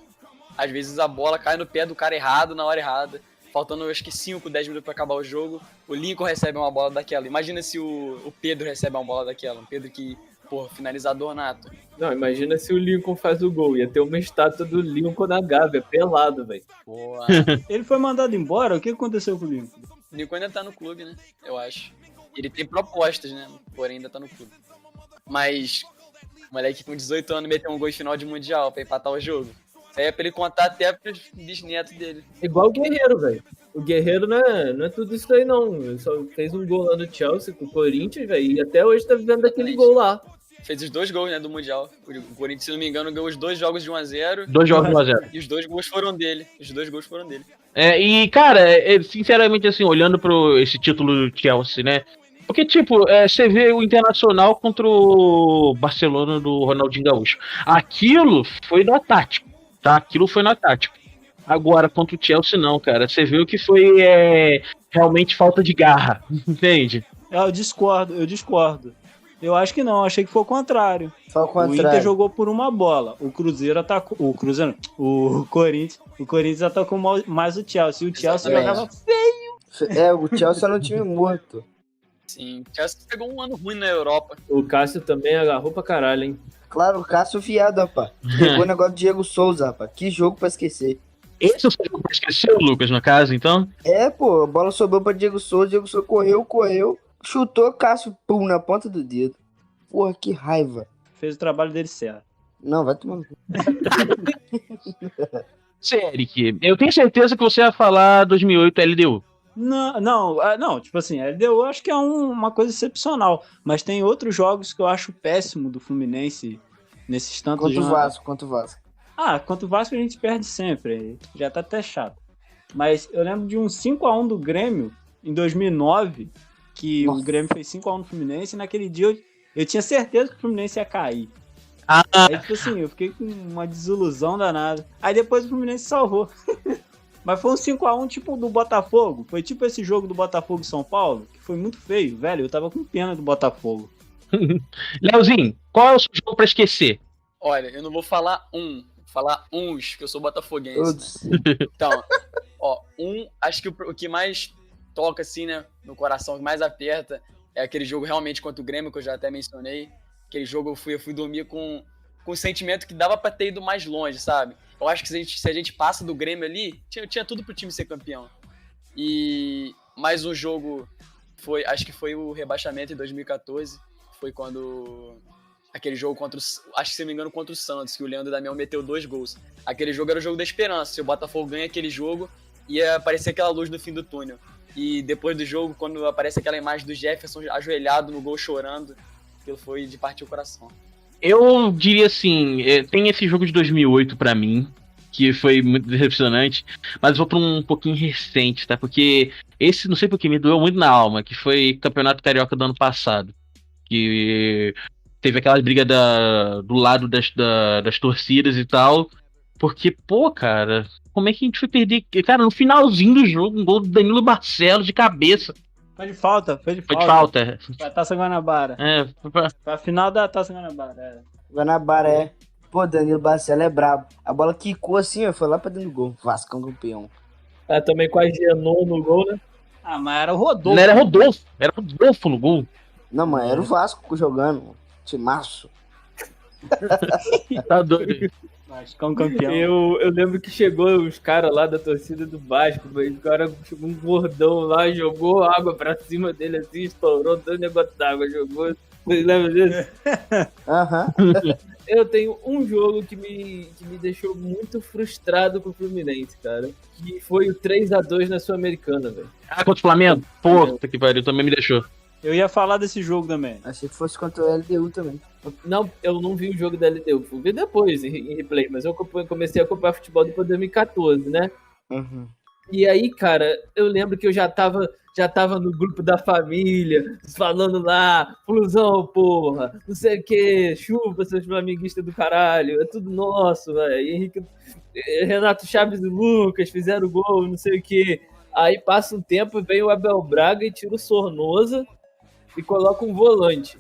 Às vezes a bola cai no pé do cara errado, na hora errada. Faltando, acho que 5, 10 minutos pra acabar o jogo. O Lincoln recebe uma bola daquela. Imagina se o Pedro recebe uma bola daquela. Um Pedro que, porra, finalizador nato. Não, imagina se o Lincoln faz o gol. Ia ter uma estátua do Lincoln na Gávea, pelado, velho. Ele foi mandado embora? O que aconteceu com o Lincoln? O Lincoln ainda tá no clube, né? Eu acho. Ele tem propostas, né? Porém, ainda tá no clube. Mas o moleque com 18 anos meteu um gol em final de Mundial pra empatar o jogo. Isso aí é pra ele contar até pros bisnetos dele. Igual o Guerreiro, velho. O Guerreiro não é tudo isso aí, não. Ele só fez um gol lá no Chelsea com o Corinthians, velho. E até hoje tá vivendo daquele gol lá. Fez os 2 gols, né, do Mundial. O Corinthians, se não me engano, ganhou os 2 jogos de 1-0. 2 jogos de 1-0. E os 2 gols foram dele. E, cara, sinceramente, assim, olhando pro esse título do Chelsea, né? Porque, tipo, você vê o Internacional contra o Barcelona do Ronaldinho Gaúcho. Aquilo foi no tático, tá? Agora, contra o Chelsea, não, cara. Você vê o que foi realmente falta de garra, entende? Eu discordo. Eu acho que não, achei que foi o contrário. O Inter jogou por uma bola. O Cruzeiro atacou. O Corinthians atacou mais o Chelsea. E o Chelsea jogava feio. O Chelsea era um time morto. Sim, o Chelsea pegou um ano ruim na Europa. O Cássio também agarrou pra caralho, hein? Claro, o Cássio fiado, rapaz. Pegou o negócio do Diego Souza, rapaz. Que jogo pra esquecer. Esse é o jogo pra esquecer, Lucas, no caso, então? Pô, a bola sobrou pra Diego Souza correu. Chutou, Cássio, pum, na ponta do dedo. Porra, que raiva. Fez o trabalho dele certo. Não, vai tomar no cu. Eric, eu tenho certeza que você ia falar 2008 LDU. Não, tipo assim, a LDU eu acho que é uma coisa excepcional. Mas tem outros jogos que eu acho péssimo do Fluminense nesses tantos Quanto o Vasco. Quanto o Vasco a gente perde sempre. Já tá até chato. mas eu lembro de um 5x1 do Grêmio em 2009, que o Grêmio fez 5x1 no Fluminense, e naquele dia eu tinha certeza que o Fluminense ia cair. Aí, tipo assim, eu fiquei com uma desilusão danada. Aí depois o Fluminense salvou. Mas foi um 5x1 tipo do Botafogo. Foi tipo esse jogo do Botafogo e São Paulo, que foi muito feio, velho. Eu tava com pena do Botafogo. Leozinho, qual é o seu jogo pra esquecer? Olha, eu não vou falar vou falar uns, que eu sou botafoguense. Né? Então, acho que o que mais toca, assim, né, no coração, que mais aperta, é aquele jogo realmente contra o Grêmio, que eu já até mencionei. Aquele jogo eu fui dormir com o sentimento que dava pra ter ido mais longe, sabe? Eu acho que se a gente passa do Grêmio ali, tinha tudo pro time ser campeão. E mais um jogo, acho que foi o rebaixamento em 2014, foi quando aquele jogo acho que se não me engano, contra o Santos, que o Leandro Damião meteu 2 gols. Aquele jogo era o jogo da esperança. Se o Botafogo ganha aquele jogo, ia aparecer aquela luz no fim do túnel. E depois do jogo, quando aparece aquela imagem do Jefferson ajoelhado no gol chorando, aquilo foi de partir o coração. Eu diria assim, tem esse jogo de 2008 pra mim, que foi muito decepcionante, mas vou pra um pouquinho recente, tá? Porque esse, não sei porque, me doeu muito na alma, que foi o Campeonato Carioca do ano passado. Que teve aquela briga do lado das torcidas e tal. Porque, pô, cara, como é que a gente foi perder? Cara, no finalzinho do jogo, um gol do Danilo Barcelos de cabeça. Foi de falta. Foi de falta. Pra Taça Guanabara. Pra final da Taça Guanabara. Guanabara, Pô, Danilo Barcelos é brabo. A bola quicou assim, ó, foi lá pra dentro do gol. Vascão campeão. Também quase Genon no gol, né? Mas era o Rodolfo. Não era Rodolfo, era Rodolfo no gol. Não, mas era o Vasco jogando. Timaço. Tá doido. Vascão campeão. Eu lembro que chegou os caras lá da torcida do Vasco, o cara chegou um gordão lá, jogou água pra cima dele assim, estourou 2 negócios d'água, jogou. Vocês lembram disso? Aham. Eu tenho um jogo que me deixou muito frustrado com o Fluminense, cara. Que foi o 3x2 na Sul-Americana, velho. Contra o Flamengo? Puta que pariu, também me deixou. Eu ia falar desse jogo também. Achei que fosse contra o LDU também. Não, eu não vi o jogo da LDU. Eu vi depois, em replay. Mas eu comecei a acompanhar futebol depois de 2014, né? Uhum. E aí, cara, eu lembro que eu já tava no grupo da família, falando lá, Flusão, porra, não sei o que, chuva, seus flamenguistas do caralho, é tudo nosso, velho. Renato Chaves e Lucas fizeram gol, não sei o que. Aí passa um tempo, vem o Abel Braga e tira o Sornosa e coloca um volante.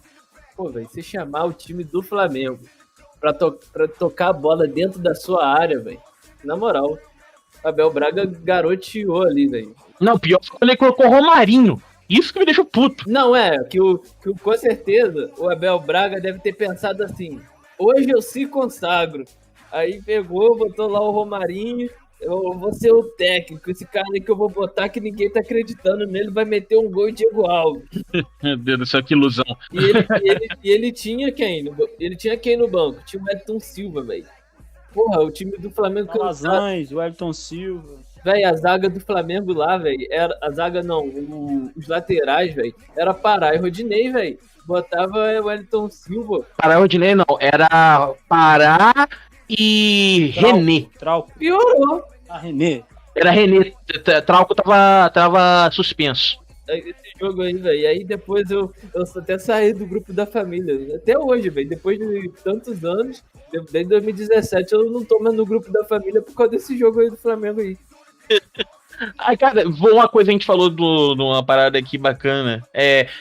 Pô, velho, você chamar o time do Flamengo pra tocar a bola dentro da sua área, velho, na moral, o Abel Braga garoteou ali, velho. Não, pior foi quando ele colocou o Romarinho. Isso que me deixou puto. Não, que com certeza o Abel Braga deve ter pensado assim: hoje eu se consagro. Aí pegou, botou lá o Romarinho. Eu vou ser o técnico. Esse cara aí que eu vou botar, que ninguém tá acreditando nele, vai meter um gol em Diego Alves. Meu Deus do céu, que ilusão. E ele tinha quem? Ele tinha quem no banco? Tinha o Edson Silva, velho. Porra, o time do Flamengo... Calazans, o Elton Silva... Velho, a zaga do Flamengo lá, velho, a zaga não, os laterais, velho, era Pará e Rodinei, velho. Botava o Wellington Silva. Pará e Rodinei não, era Pará e René. Trauco. Piorou. René. Era René, Trauco tava suspenso. Esse jogo aí, velho, e aí depois eu até saí do grupo da família, até hoje, velho, depois de tantos anos, desde 2017 eu não tô mais no grupo da família por causa desse jogo aí do Flamengo aí. Cara, uma coisa a gente falou de uma parada aqui bacana.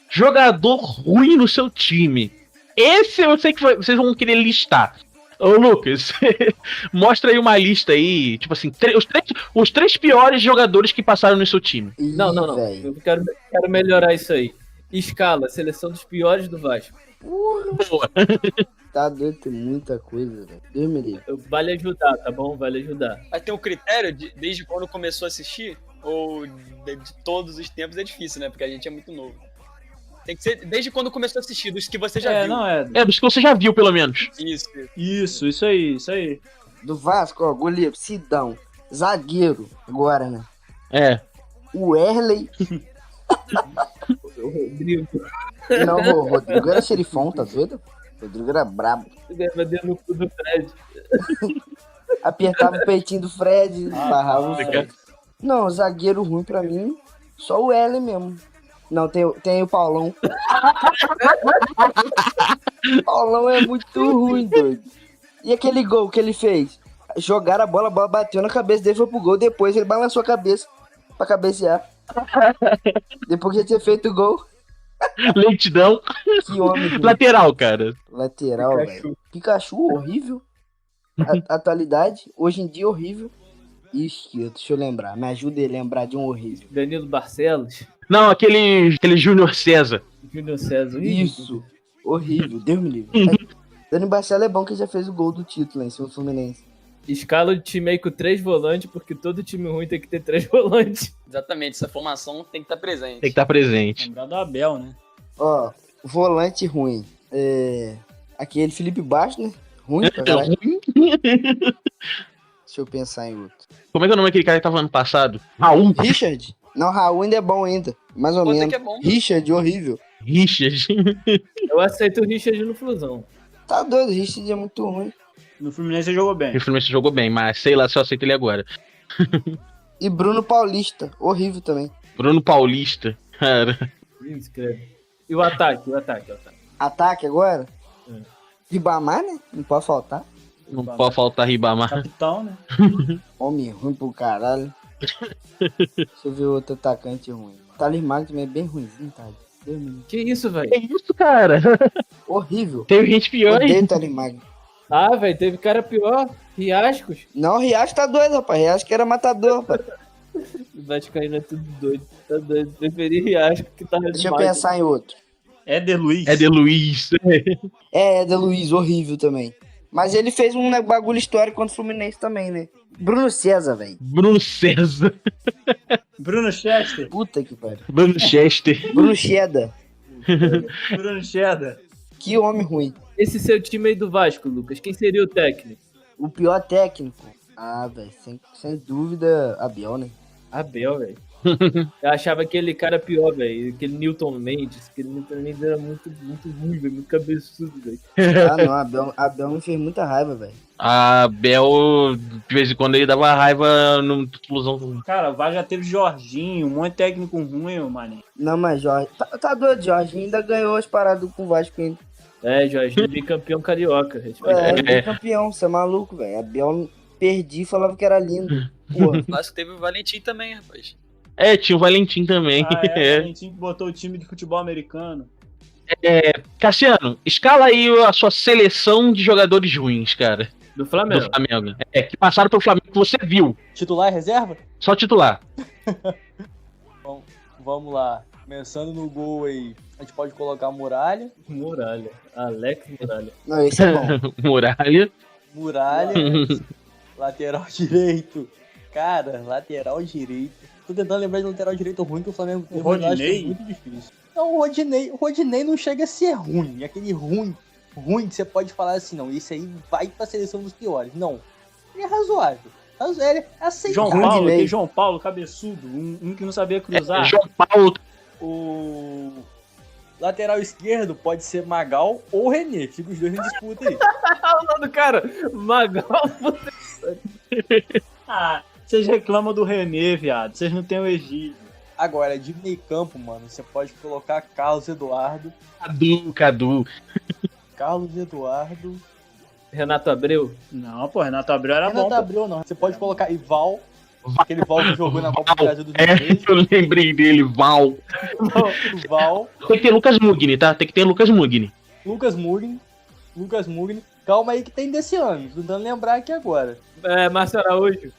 Jogador ruim no seu time. Esse eu sei que vocês vão querer listar. Ô Lucas, mostra aí uma lista aí, tipo assim, os 3 piores jogadores que passaram no seu time. Não. Eu quero melhorar isso aí. Escala, seleção dos piores do Vasco. Boa. Tá doido, tem muita coisa, velho. Deus me livre. Vale ajudar, tá bom? Vale ajudar. Mas tem um critério desde quando começou a assistir? Ou de todos os tempos é difícil, né? Porque a gente é muito novo. Tem que ser desde quando começou a assistir, dos que você já viu. Dos que você já viu, pelo menos. Isso aí. Do Vasco, ó, goleiro, Sidão. Zagueiro, agora, né? O Erley. O Rodrigo. Não, o Rodrigo era xerifão, tá doido? O Rodrigo era brabo. Dentro no cu do Fred. Apertava o peitinho do Fred, barrava o Fred. Não, zagueiro ruim pra mim, só o L mesmo. Não, tem o Paulão. O Paulão é muito ruim, doido. E aquele gol que ele fez? Jogaram a bola bateu na cabeça dele, foi pro gol, depois ele balançou a cabeça pra cabecear. Depois que já tinha feito o gol. Lentidão. Que homem ruim. Lateral, cara. Lateral, velho. Pikachu, horrível. Atualidade, hoje em dia, horrível. Ixi, deixa eu lembrar. Me ajuda a lembrar de um horrível. Danilo Barcelos. Não, aquele Júnior César. Júnior César. Isso. Horrível. Deus me livre. Danilo Barcelos é bom que já fez o gol do título em cima do Fluminense. Escala de time aí com 3 volantes, porque todo time ruim tem que ter 3 volantes. Exatamente, essa formação tem que estar presente. Tem que estar presente. Lembrar do Abel, né? Ó, volante ruim. Aquele Felipe Baixo, né? Ruim pra caralho. Deixa eu pensar em outro. Como é que é o nome daquele cara que tava ano passado? Raul. Richard? Não, Raul ainda é bom ainda. Mais ou menos. Que é bom. Richard, horrível. Richard. Eu aceito o Richard no Flusão. Tá doido, Richard é muito ruim. No Fluminense ele jogou bem. O Fluminense jogou bem, mas sei lá se eu aceito ele agora. E Bruno Paulista, horrível também. Bruno Paulista. Cara. Escreve. E o ataque. Ataque agora? Ribamar, né? Não pode faltar. Não pode faltar Ribamar. Capitão, né? Homem ruim pro caralho. Deixa eu ver outro atacante ruim. Thales Magno também é bem ruimzinho, tá? Que isso, velho? Que isso, cara? Horrível. Tem gente pior aí. Odeio Thales Magno. Ah, velho, teve cara pior. Riascos. Não, o Riasco tá doido, rapaz. Riasco que era matador, rapaz. O Vascaíno é tudo doido. Tá doido. Preferi Riasco que tava Deixa eu pensar em outro. Éder Luiz. Éder Luiz. Éder Luiz, horrível também. Mas ele fez um bagulho histórico contra o Fluminense também, né? Bruno César, velho. Bruno César. Bruno Chester. Puta que pariu. Bruno Chester. Bruno Cheddar. Bruno Cheddar. Que homem ruim. Esse seu time aí do Vasco, Lucas, quem seria o técnico? O pior técnico? Ah, velho, sem dúvida, Abel, né? Abel, velho. Eu achava aquele cara pior, velho. Aquele Newton Mendes. Aquele Newton Mendes era muito ruim, velho. Muito cabeçudo, velho. Ah, não, Abel me fez muita raiva, velho. A Bel, de vez em quando, ele dava raiva no Flusão. Cara, o Vasco já teve Jorginho, um monte de técnico ruim, mané. Não, mas Jorge... Tá doido, Jorge. Ainda ganhou as paradas com o Vasco ainda. Jorge, bicampeão carioca. Campeão, você é maluco, velho. Abel perdi e falava que era lindo. Porra. O Vasco teve o Valentim também, rapaz. Tinha o Valentim também. O Valentim que botou o time de futebol americano. Cassiano, escala aí a sua seleção de jogadores ruins, cara. Do Flamengo. Do Flamengo. Que passaram pelo Flamengo que você viu. Titular e reserva? Só titular. Bom, vamos lá. Começando no gol aí, a gente pode colocar Muralha. Alex Muralha. Não, esse é bom. Muralha. Lateral direito. Cara, lateral direito. Tô tentando lembrar de um lateral direito ruim que o Flamengo teve. O Rodinei? É muito difícil. Não, o Rodinei não chega a ser ruim. Aquele ruim que você pode falar assim, não, esse aí vai pra seleção dos piores. Não, ele é razoável. Ele é aceitável. João Paulo, cabeçudo, um que não sabia cruzar. João Paulo. O lateral esquerdo pode ser Magal ou René. Fica os dois em disputa aí. O nome do cara, Magal. Vocês reclamam do René, viado. Vocês não têm o Egídio. Agora, de meio campo, mano, você pode colocar Carlos Eduardo. Cadu. Carlos Eduardo. Renato Abreu? Não, pô, Renato Abreu era bom. Renato Abreu não. Você pode colocar Ival. Aquele Val que jogou na Copa do Brasil do 2013. Eu lembrei dele, Val. Val. Tem que ter Lucas Mugni, tá? Tem que ter Lucas Mugni. Lucas Mugni. Calma aí que tem desse ano. Tô tentando lembrar aqui agora. Márcio Araújo.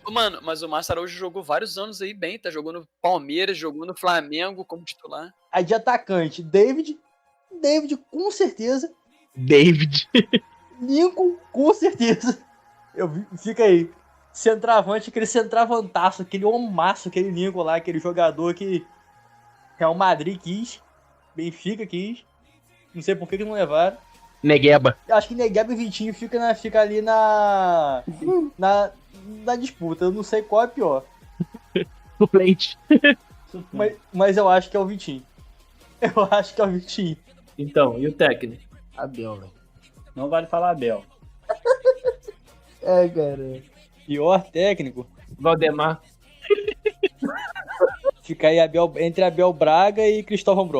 Mano, mas o Márcio Araújo jogou vários anos aí bem, tá? Jogou no Palmeiras, jogou no Flamengo como titular. Aí de atacante, David com certeza. David. Lincoln com certeza. Fica aí. Centravante, aquele centravantaço, aquele homaço, aquele Lincoln lá, aquele jogador que Real Madrid quis, Benfica quis. Não sei por que não levaram. Negueba. Acho que Negueba e Vitinho fica ali na disputa. Eu não sei qual é pior. Suplente. Mas eu acho que é o Vitinho. Então, e o técnico? Abel, velho. Não vale falar Abel. Cara. Pior técnico? Valdemar. Fica aí entre Abel Braga e Cristóvão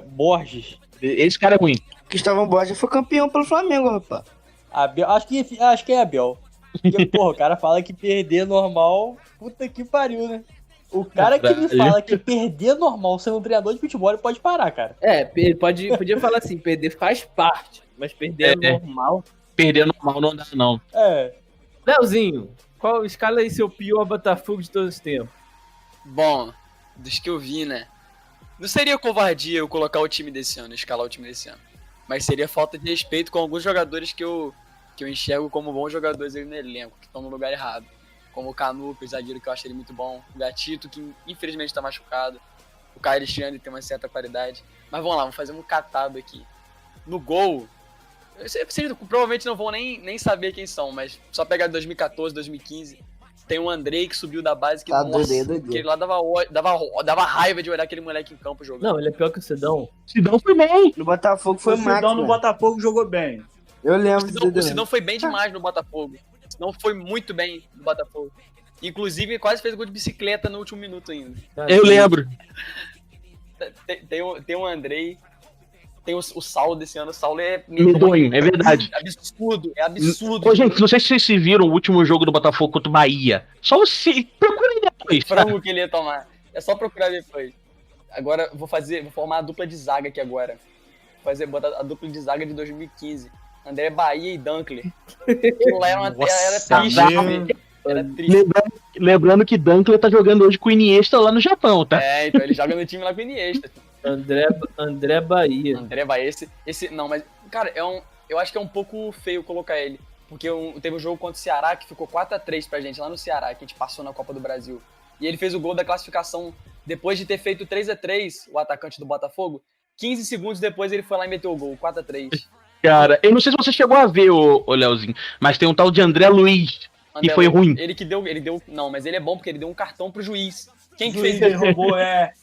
Borges. Esse cara é ruim. Cristóvão Borges foi campeão pelo Flamengo, rapaz. Abel, acho que é Abel. Porque, porra, o cara fala que perder normal, puta que pariu, né? O cara que me fala que perder normal sendo um treinador de futebol, ele pode parar, cara. Ele podia falar assim, perder faz parte, mas perder é normal. Perder normal não dá, não. Leozinho, escala aí seu pior Botafogo de todos os tempos? Bom, dos que eu vi, né? Não seria covardia eu colocar o time desse ano, escalar o time desse ano. Mas seria falta de respeito com alguns jogadores que eu enxergo como bons jogadores ali no elenco, que estão no lugar errado. Como o Canuto, o zagueiro que eu acho ele muito bom. O Gatito, que infelizmente tá machucado. O Caio Alexandre tem uma certa qualidade. Mas vamos lá, vamos fazer um catado aqui. No gol, vocês provavelmente não vão nem saber quem são, mas só pegar 2014, 2015... Tem o Andrei que subiu da base, que, que lá dava raiva de olhar aquele moleque em campo jogando. Não, ele é pior que o Sidão. Sidão foi bem. No Botafogo foi máquina. O Sidão no Botafogo jogou bem. Eu lembro. O Sidão foi bem demais no Botafogo. O Sidão foi muito bem no Botafogo. Inclusive, quase fez gol de bicicleta no último minuto ainda. Eu lembro. Tem o Andrei. Tem o Saulo desse ano. O Saulo é medonho, é verdade. É absurdo. Ô, gente, não sei se vocês se viram o último jogo do Botafogo contra o Bahia. Só você. Procura aí depois. Frango que ele ia tomar. É só procurar depois. Agora, vou formar a dupla de zaga aqui agora. Botar a dupla de zaga de 2015. André Bahia e Dunkler. Aquilo lá era triste. Era triste. Lembrando que Dunkler tá jogando hoje com o Iniesta lá no Japão, tá? Então ele joga no time lá com o Iniesta. André Bahia. André Bahia, não, mas, cara, eu acho que é um pouco feio colocar ele. Porque teve um jogo contra o Ceará que ficou 4-3 pra gente lá no Ceará, que a gente passou na Copa do Brasil. E ele fez o gol da classificação depois de ter feito 3-3, o atacante do Botafogo. 15 segundos depois ele foi lá e meteu o gol, 4-3. Cara, eu não sei se você chegou a ver, ô Leozinho, mas tem um tal de André Luiz, que foi ruim. Ele deu. Não, mas ele é bom porque ele deu um cartão pro juiz. Quem que fez isso? Roubou,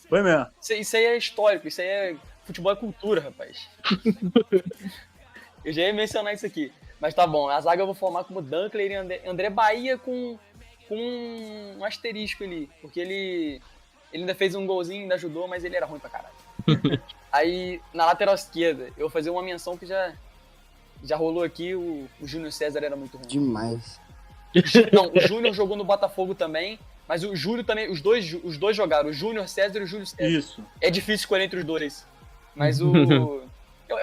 Foi mesmo. Isso aí é histórico, isso aí é. Futebol é cultura, rapaz. Eu já ia mencionar isso aqui. Mas tá bom, a zaga eu vou formar como Dunkler e André Bahia com um asterisco ali. Porque ele ainda fez um golzinho, ainda ajudou, mas ele era ruim pra caralho. Aí, na lateral esquerda, eu vou fazer uma menção que já rolou aqui, o Júnior César era muito ruim. Demais. Não, o Júnior jogou no Botafogo também, mas o Júlio também, os dois jogaram, o Júnior César e o Júlio César. Isso. É difícil escolher entre os dois. Mas eu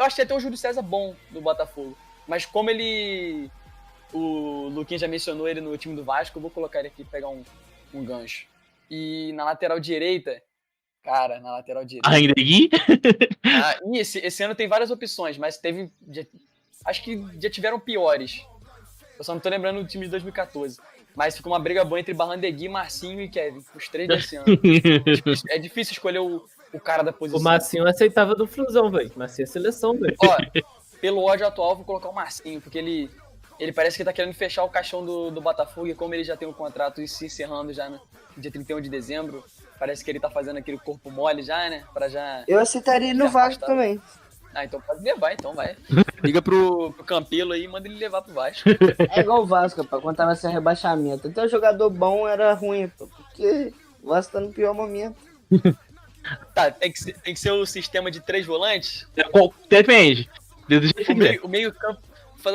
achei até o Júlio César bom no Botafogo. Mas como o Luquinha já mencionou ele no time do Vasco, eu vou colocar ele aqui pra pegar um gancho. E na lateral direita, cara, Ainda aqui? Esse ano tem várias opções, mas acho que já tiveram piores. Eu só não tô lembrando do time de 2014. Mas ficou uma briga boa entre Barrandegui, Marcinho e Kevin. Os três desse ano. É difícil escolher o cara da posição. O Marcinho aceitava do Flusão, velho. Marcinho é seleção, velho. Ó, pelo ódio atual, vou colocar o Marcinho, porque ele parece que tá querendo fechar o caixão do Botafogo, e como ele já tem um contrato se encerrando já no dia 31 de dezembro, parece que ele tá fazendo aquele corpo mole já, né? Pra já... Eu aceitaria ele no Vasco também. Então pode levar, então vai. Liga pro Campelo aí e manda ele levar pro Vasco. É igual o Vasco, pá, quando tava sem rebaixamento. Até o jogador bom era ruim, pá, porque o Vasco tá no pior momento. Tá, tem que ser o sistema de 3 volantes? Depende. O meio-campo,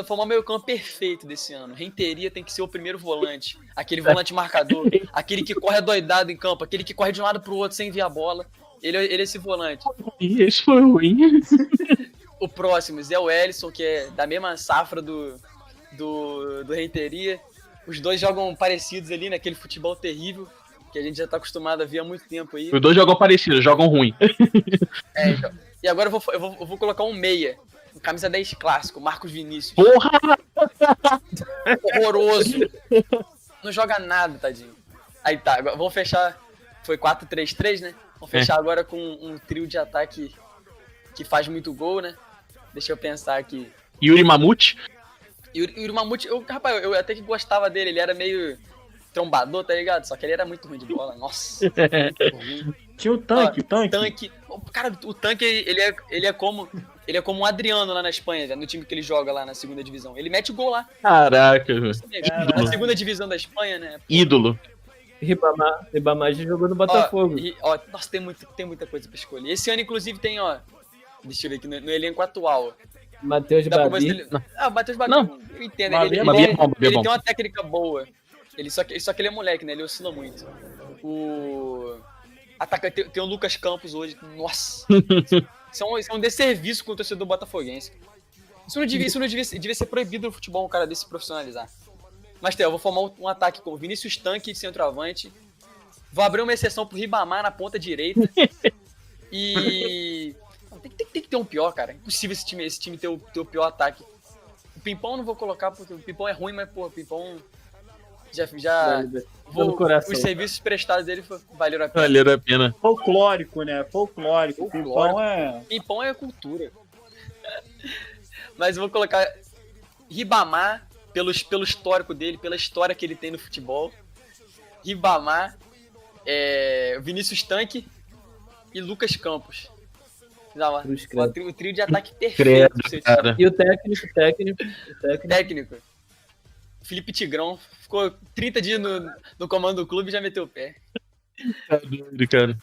formar o meio-campo perfeito desse ano. Renteria tem que ser o primeiro volante. Aquele volante marcador. Aquele que corre adoidado em campo. Aquele que corre de um lado pro outro sem ver a bola. Ele é esse volante. Esse foi ruim. O próximo, Zé Wellison, que é da mesma safra do Renteria. Os dois jogam parecidos ali, naquele futebol terrível, que a gente já tá acostumado a ver há muito tempo aí. Os dois jogam parecidos, jogam ruim. Então. E agora eu vou colocar um meia. Camisa 10 clássico, Marcos Vinícius. Porra! Horroroso. Não joga nada, tadinho. Aí tá, agora vamos fechar. Foi 4-3-3, né? Vamos fechar agora com um trio de ataque que faz muito gol, né? Deixa eu pensar aqui. Yuri Mamute? Yuri Mamute, rapaz, eu até que gostava dele. Ele era meio trombador, tá ligado? Só que ele era muito ruim de bola. Nossa. Muito ruim. Tinha o Tanque, o Tanque. Cara, o Tanque, ele é como um Adriano lá na Espanha, no time que ele joga lá na segunda divisão. Ele mete gol lá. Caraca. Na segunda divisão da Espanha, né? Ídolo. Ribamar já jogou no Botafogo. Nossa, tem muita coisa pra escolher. Esse ano, inclusive, tem, deixa eu ver aqui, no elenco atual. Matheus Babi. O Matheus Babi, Não. eu entendo. Babi Ele é bom. tem uma técnica boa. Só que ele é moleque, né? Ele oscila muito. Atacante, tem o Lucas Campos hoje. Nossa! Isso é um desserviço com o torcedor botafoguense. Isso não devia ser proibido no futebol, um cara desse se profissionalizar. Mas, eu vou formar um ataque com o Vinícius Tanque, centroavante. Vou abrir uma exceção pro Ribamar na ponta direita. E... Tem que ter um pior, cara. Impossível esse time ter o pior ataque. O Pimpão não vou colocar, porque o Pimpão é ruim, mas, pô, o Pimpão... Os serviços prestados dele valeram a pena. Valeram a pena. Folclórico, né? Folclórico. Pimpão é cultura. Mas eu vou colocar Ribamar, pelo histórico dele, pela história que ele tem no futebol. Ribamar, Vinícius Tanque e Lucas Campos. O trio de ataque perfeito. Cara. E o técnico? Felipe Tigrão ficou 30 dias no comando do clube e já meteu o pé. Tá doido, cara.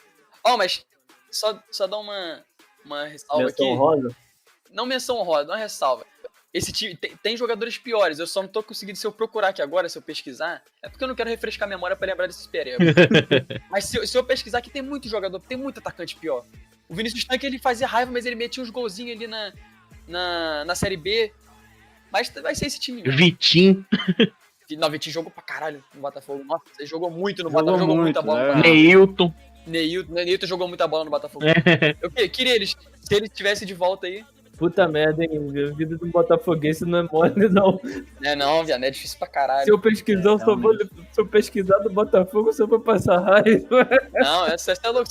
Mas só dar uma ressalva menção aqui. Honrosa? Não menção honrosa, uma ressalva. Esse time tem jogadores piores, eu só não tô conseguindo, se eu procurar aqui agora, se eu pesquisar, é porque eu não quero refrescar a memória pra lembrar desses perebas. Mas se eu pesquisar aqui, tem muito jogador, tem muito atacante pior. O Vinícius Tanque, ele fazia raiva, mas ele metia uns golzinhos ali na Série B. Mas vai ser esse time mesmo. Vitinho. Não, Vitinho jogou pra caralho no Botafogo. Nossa, ele jogou muito no Botafogo, jogou muita bola. Neilton jogou muita bola no Botafogo. Eu queria se ele estivesse de volta aí. Puta merda, hein? A vida do botafoguense não é mole, não. Não, viado, é difícil pra caralho. Se eu pesquisar do Botafogo, só vou passar raiva. Não, essa é louco.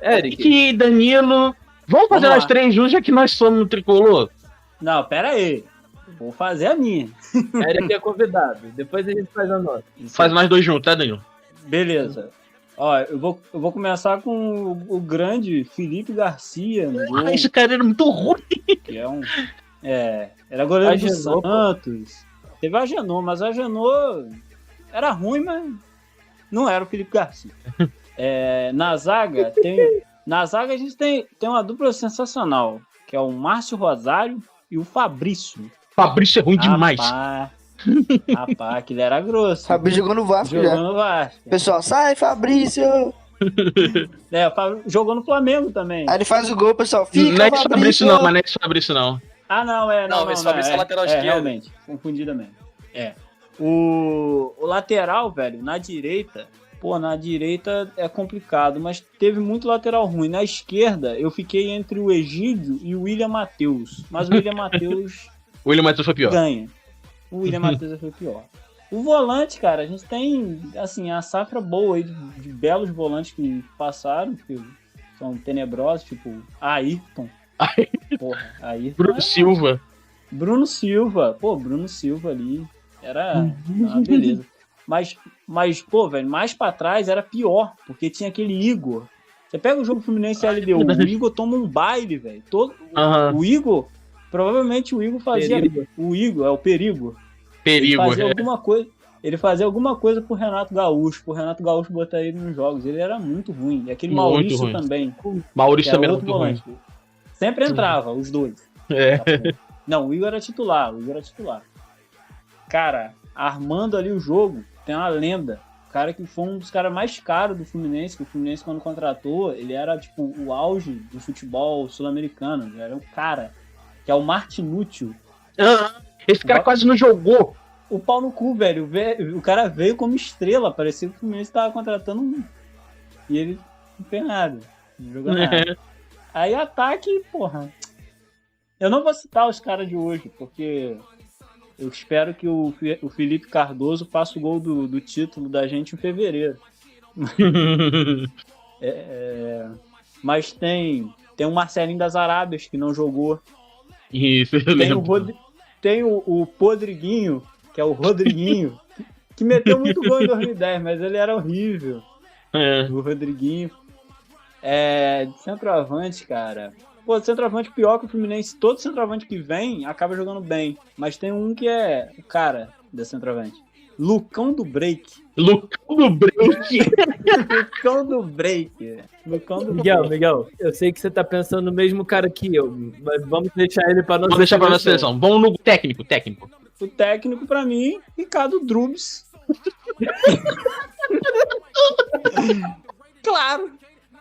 Eric. Que Danilo. Vamos fazer nós três juntos, já que nós somos no tricolor? Não, pera aí. Vou fazer a minha. Eric é convidado. Depois a gente faz a nossa. Faz nós dois juntos, tá, Danilo? Beleza. Eu vou começar com o grande Felipe Garcia. Esse cara era muito ruim. Que era goleiro do Santos. Teve a Agenor, mas a Agenor era ruim, mas não era o Felipe Garcia. Na zaga a gente tem uma dupla sensacional, que é o Márcio Rosário e o Fabrício. Fabrício é ruim demais. Rapaz, aquele era grosso. Fabrício jogou no Vasco já. No Vasco. Pessoal, sai, Fabrício! Jogou no Flamengo também. Aí ele faz o gol, pessoal. Fica, não é esse Fabrício não, mas não é esse Fabrício não. Não, esse Fabrício é lateral esquerdo. Realmente, confundi também. O lateral, velho, na direita... Pô, na direita é complicado, mas teve muito lateral ruim. Na esquerda, eu fiquei entre o Egídio e o William Matheus. Mas o William Matheus... O William Matheus foi pior. Ganha. O William Matheus foi pior. O volante, cara, a gente tem, assim, a safra boa aí de belos volantes que passaram, que são tenebrosos, tipo Ayrton. Porra, Ayrton. Bruno Silva. Pô, Bruno Silva ali era uma beleza. Mas, pô, velho, mais pra trás era pior, porque tinha aquele Igor. Você pega o jogo Fluminense e LDU, o Igor toma um baile, velho. O Igor, provavelmente o Igor fazia... Perigo. O Igor, é o Perigo. Perigo, Ele fazia alguma coisa pro Renato Gaúcho botar ele nos jogos. Ele era muito ruim. E aquele muito Maurício ruim. também. Maurício também era muito volante. ruim. Sempre entrava, os dois. Não, o Igor era titular. Cara, armando ali o jogo, tem uma lenda. O cara que foi um dos caras mais caros do Fluminense, que o Fluminense, quando contratou, ele era, tipo, o auge do futebol sul-americano. Ele era um cara, que é o Martinútil. Esse cara quase não jogou. O pau no cu, velho. O cara veio como estrela, parecia que o Fluminense tava contratando um. E ele não fez nada. Não jogou nada. Aí ataque, porra. Eu não vou citar os caras de hoje, porque... Eu espero que o Felipe Cardoso faça o gol do título da gente em fevereiro. Mas tem o Marcelinho das Arábias, que não jogou. Isso, eu lembro. Tem o Podriguinho, que é o Rodriguinho, que meteu muito gol em 2010, mas ele era horrível. O Rodriguinho. Centroavante, cara... Pô, centroavante pior que o Fluminense. Todo centroavante que vem acaba jogando bem. Mas tem um que é o cara da centroavante. Lucão do Break. Lucão do Break. Lucão do Break. Lucão do Miguel, eu sei que você tá pensando no mesmo cara que eu, mas vamos deixar ele pra nossa Vamos deixar pra nossa seleção. Vamos no técnico. O técnico, pra mim, Ricardo Drubs. Claro.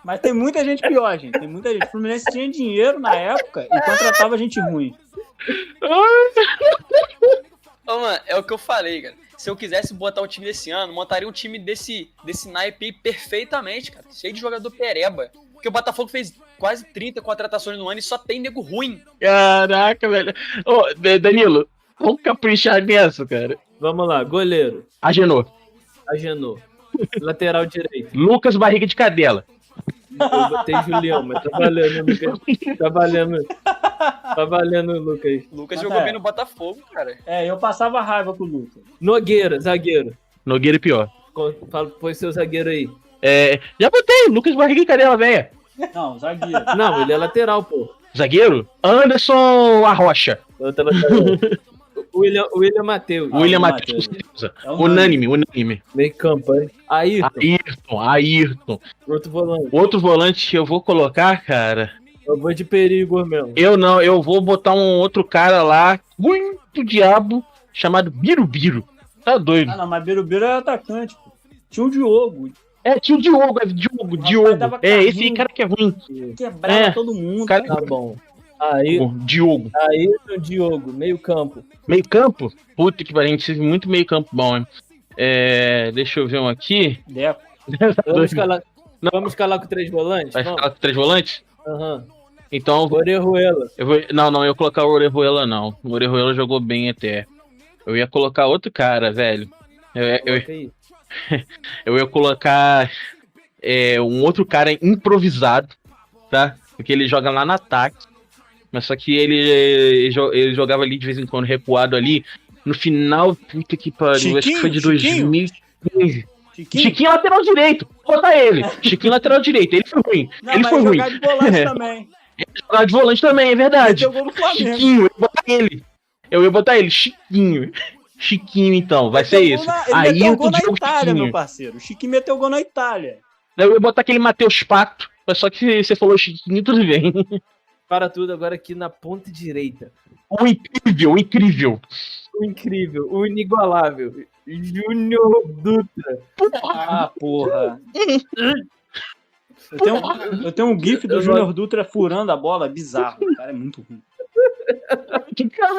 Mas tem muita gente pior, gente. Tem muita gente. O Fluminense tinha dinheiro na época e contratava gente ruim. Ô, mano, é o que eu falei, cara. Se eu quisesse botar um time desse ano, montaria um time desse naipe aí perfeitamente, cara. Cheio de jogador pereba. Porque o Botafogo fez quase 30 contratações no ano e só tem nego ruim. Caraca, velho. Ô, Danilo, vamos caprichar nessa, cara. Vamos lá, goleiro. Agenor. Lateral direito. Lucas Barriga de Cadela. Eu botei Julião, mas tá valendo, Lucas. Tá valendo, Lucas. Lucas jogou bem no Botafogo, cara. Eu passava raiva com o Lucas. Nogueira, zagueiro. Nogueira e pior. Põe seu zagueiro aí. Já botei, Lucas Barriga de Cadela, velho. Não, zagueiro. Não, ele é lateral, pô. Zagueiro? Anderson Arrocha. Outra lateral. William Matheus. William Matheus. Unânime. Meio campo, hein? Ayrton. Outro volante eu vou colocar, cara. Eu vou de perigo mesmo. Eu vou botar um outro cara lá, muito diabo, chamado Birubiru. Tá doido. Ah, não, mas Birubiru é atacante, pô. Tinha o Diogo. Tinha o Diogo. Esse cara que é ruim. Quebrava todo mundo. Cara... Tá bom. Diogo. Diogo, meio campo. Meio campo? Puta que pariu, a gente teve muito meio campo bom, hein? Deixa eu ver um aqui. Deco. Vamos escalar com 3 volantes? Vai escalar com 3 volantes? Aham. Então... Orejuela. Não, eu ia colocar o Orejuela, não. O Orejuela jogou bem até. Eu ia colocar outro cara, velho. Eu ia colocar um outro cara improvisado, tá? Porque ele joga lá no ataque. Mas só que ele jogava ali de vez em quando recuado ali. No final, puta que pariu, acho que foi de 2015. Chiquinho lateral direito, vou botar ele. Chiquinho lateral direito, ele foi ruim. Não, ele foi ruim. Jogar de volante também. Jogar de volante também, é verdade. Chiquinho, eu ia botar ele, Chiquinho. Chiquinho, então, vai ser isso. Ele meteu gol na Itália, meu parceiro. O Chiquinho meteu gol na Itália. Eu ia botar aquele Matheus Pato, mas só que você falou Chiquinho, tudo bem. Para tudo agora aqui na ponta direita. O incrível. O inigualável. Júnior Dutra. Porra. Eu tenho um gif do Júnior Dutra furando a bola, bizarro. O cara é muito ruim. Que cara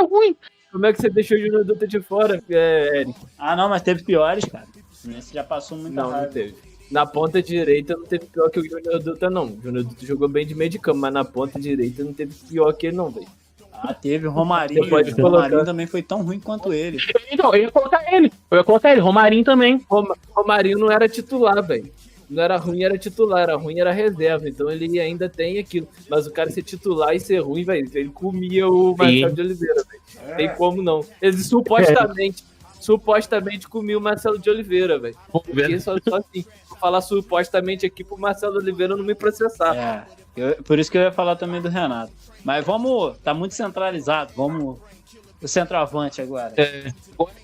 ruim. Como é que você deixou o Júnior Dutra de fora, Eric? Não, mas teve piores, cara. Você já passou muita raiva. Não teve. Na ponta direita não teve pior que o Júnior Dutra, não. O Júnior Dutra jogou bem de meio de campo, mas na ponta direita não teve pior que ele, não, velho. Teve o Romarinho. O Romarinho também foi tão ruim quanto ele. Então, eu ia colocar ele. Romarinho também. Romarinho não era titular, velho. Não era ruim, era titular. Era ruim, era reserva. Então ele ainda tem aquilo. Mas o cara ser titular e ser ruim, velho, ele comia o Marcelo de Oliveira, velho. Tem como não. Ele supostamente comia o Marcelo de Oliveira, velho. Porque só assim. Vou falar supostamente aqui pro Marcelo Oliveira não me processar. Por isso que eu ia falar também do Renato. Mas tá muito centralizado. Vamos o centroavante agora.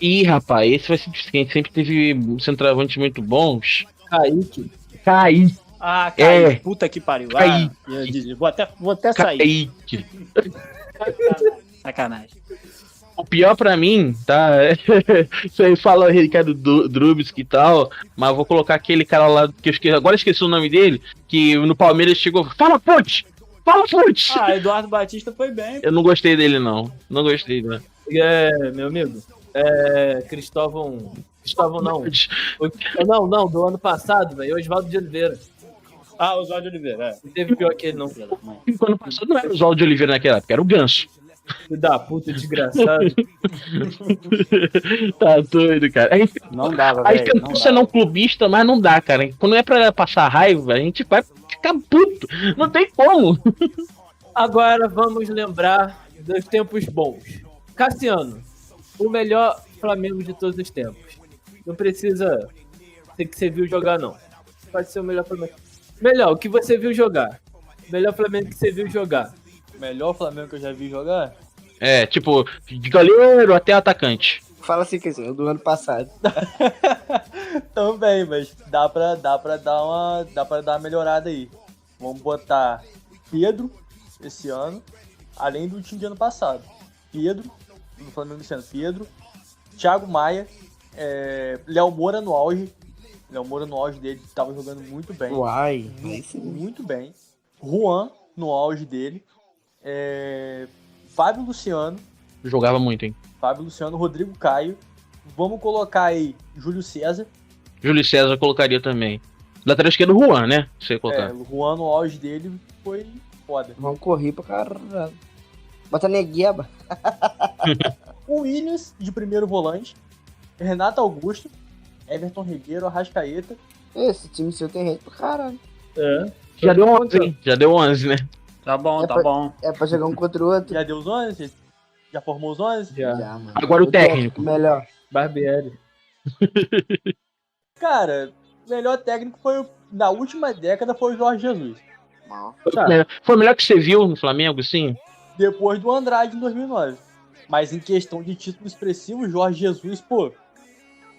Ih, rapaz, esse vai ser difícil. Sempre teve centroavantes muito bons. Kaique. Kaique. Puta que pariu. Vou até sair. Kaique. Sacanagem. O pior pra mim, tá? Você fala o Ricardo Drubsky e tal, mas eu vou colocar aquele cara lá, que agora esqueci o nome dele, que no Palmeiras chegou. Fala, Ponte! Eduardo Batista foi bem. Eu não gostei dele, não. Meu amigo. Cristóvão não. Não, do ano passado, velho. Oswaldo de Oliveira. Oswaldo de Oliveira, Não teve pior que ele, não. O ano passado não era o Oswaldo de Oliveira naquela época, era o Ganso. Filho da puta, desgraçado. Tá doido, cara. Não dava, velho. Você não clubista, mas não dá, cara. Quando é pra passar raiva, a gente vai ficar puto. Não tem como. Agora vamos lembrar dos tempos bons. Cassiano, o melhor Flamengo de todos os tempos. Não precisa ser que você viu jogar, não. Pode ser o melhor Flamengo. Melhor, o que você viu jogar. Melhor Flamengo que você viu jogar. Melhor Flamengo que eu já vi jogar? Tipo, de goleiro até atacante. Fala assim, Cassiano, do ano passado. Também, mas dá pra dar uma melhorada aí. Vamos botar Pedro esse ano, além do time de ano passado. Pedro, do Flamengo desse ano, Pedro, Thiago Maia, Léo Moura no auge. Léo Moura no auge dele tava jogando muito bem. Uai. Muito bem. Juan no auge dele. Fábio Luciano, Jogava muito, hein? Rodrigo Caio. Vamos colocar aí Júlio César. Júlio César colocaria também. Lateral esquerdo, Juan, né? Você colocar. O Juan no auge dele foi foda. Vamos correr pra caralho. Bota Negueba. O Williams de primeiro volante. Renato Augusto. Everton Ribeiro, Arrascaeta. Esse time seu tem gente pra caralho. Já deu 11, hein? Já deu 11, né? Tá bom, tá pra- bom. É pra jogar um contra o outro? Já deu os 11? Já formou os 11? Já. mano. Agora o técnico. Melhor. Barbieri. Cara, o melhor técnico na última década foi o Jorge Jesus. Tá. Foi o melhor que você viu no Flamengo, sim? Depois do Andrade em 2009. Mas em questão de título expressivo, Jorge Jesus, pô.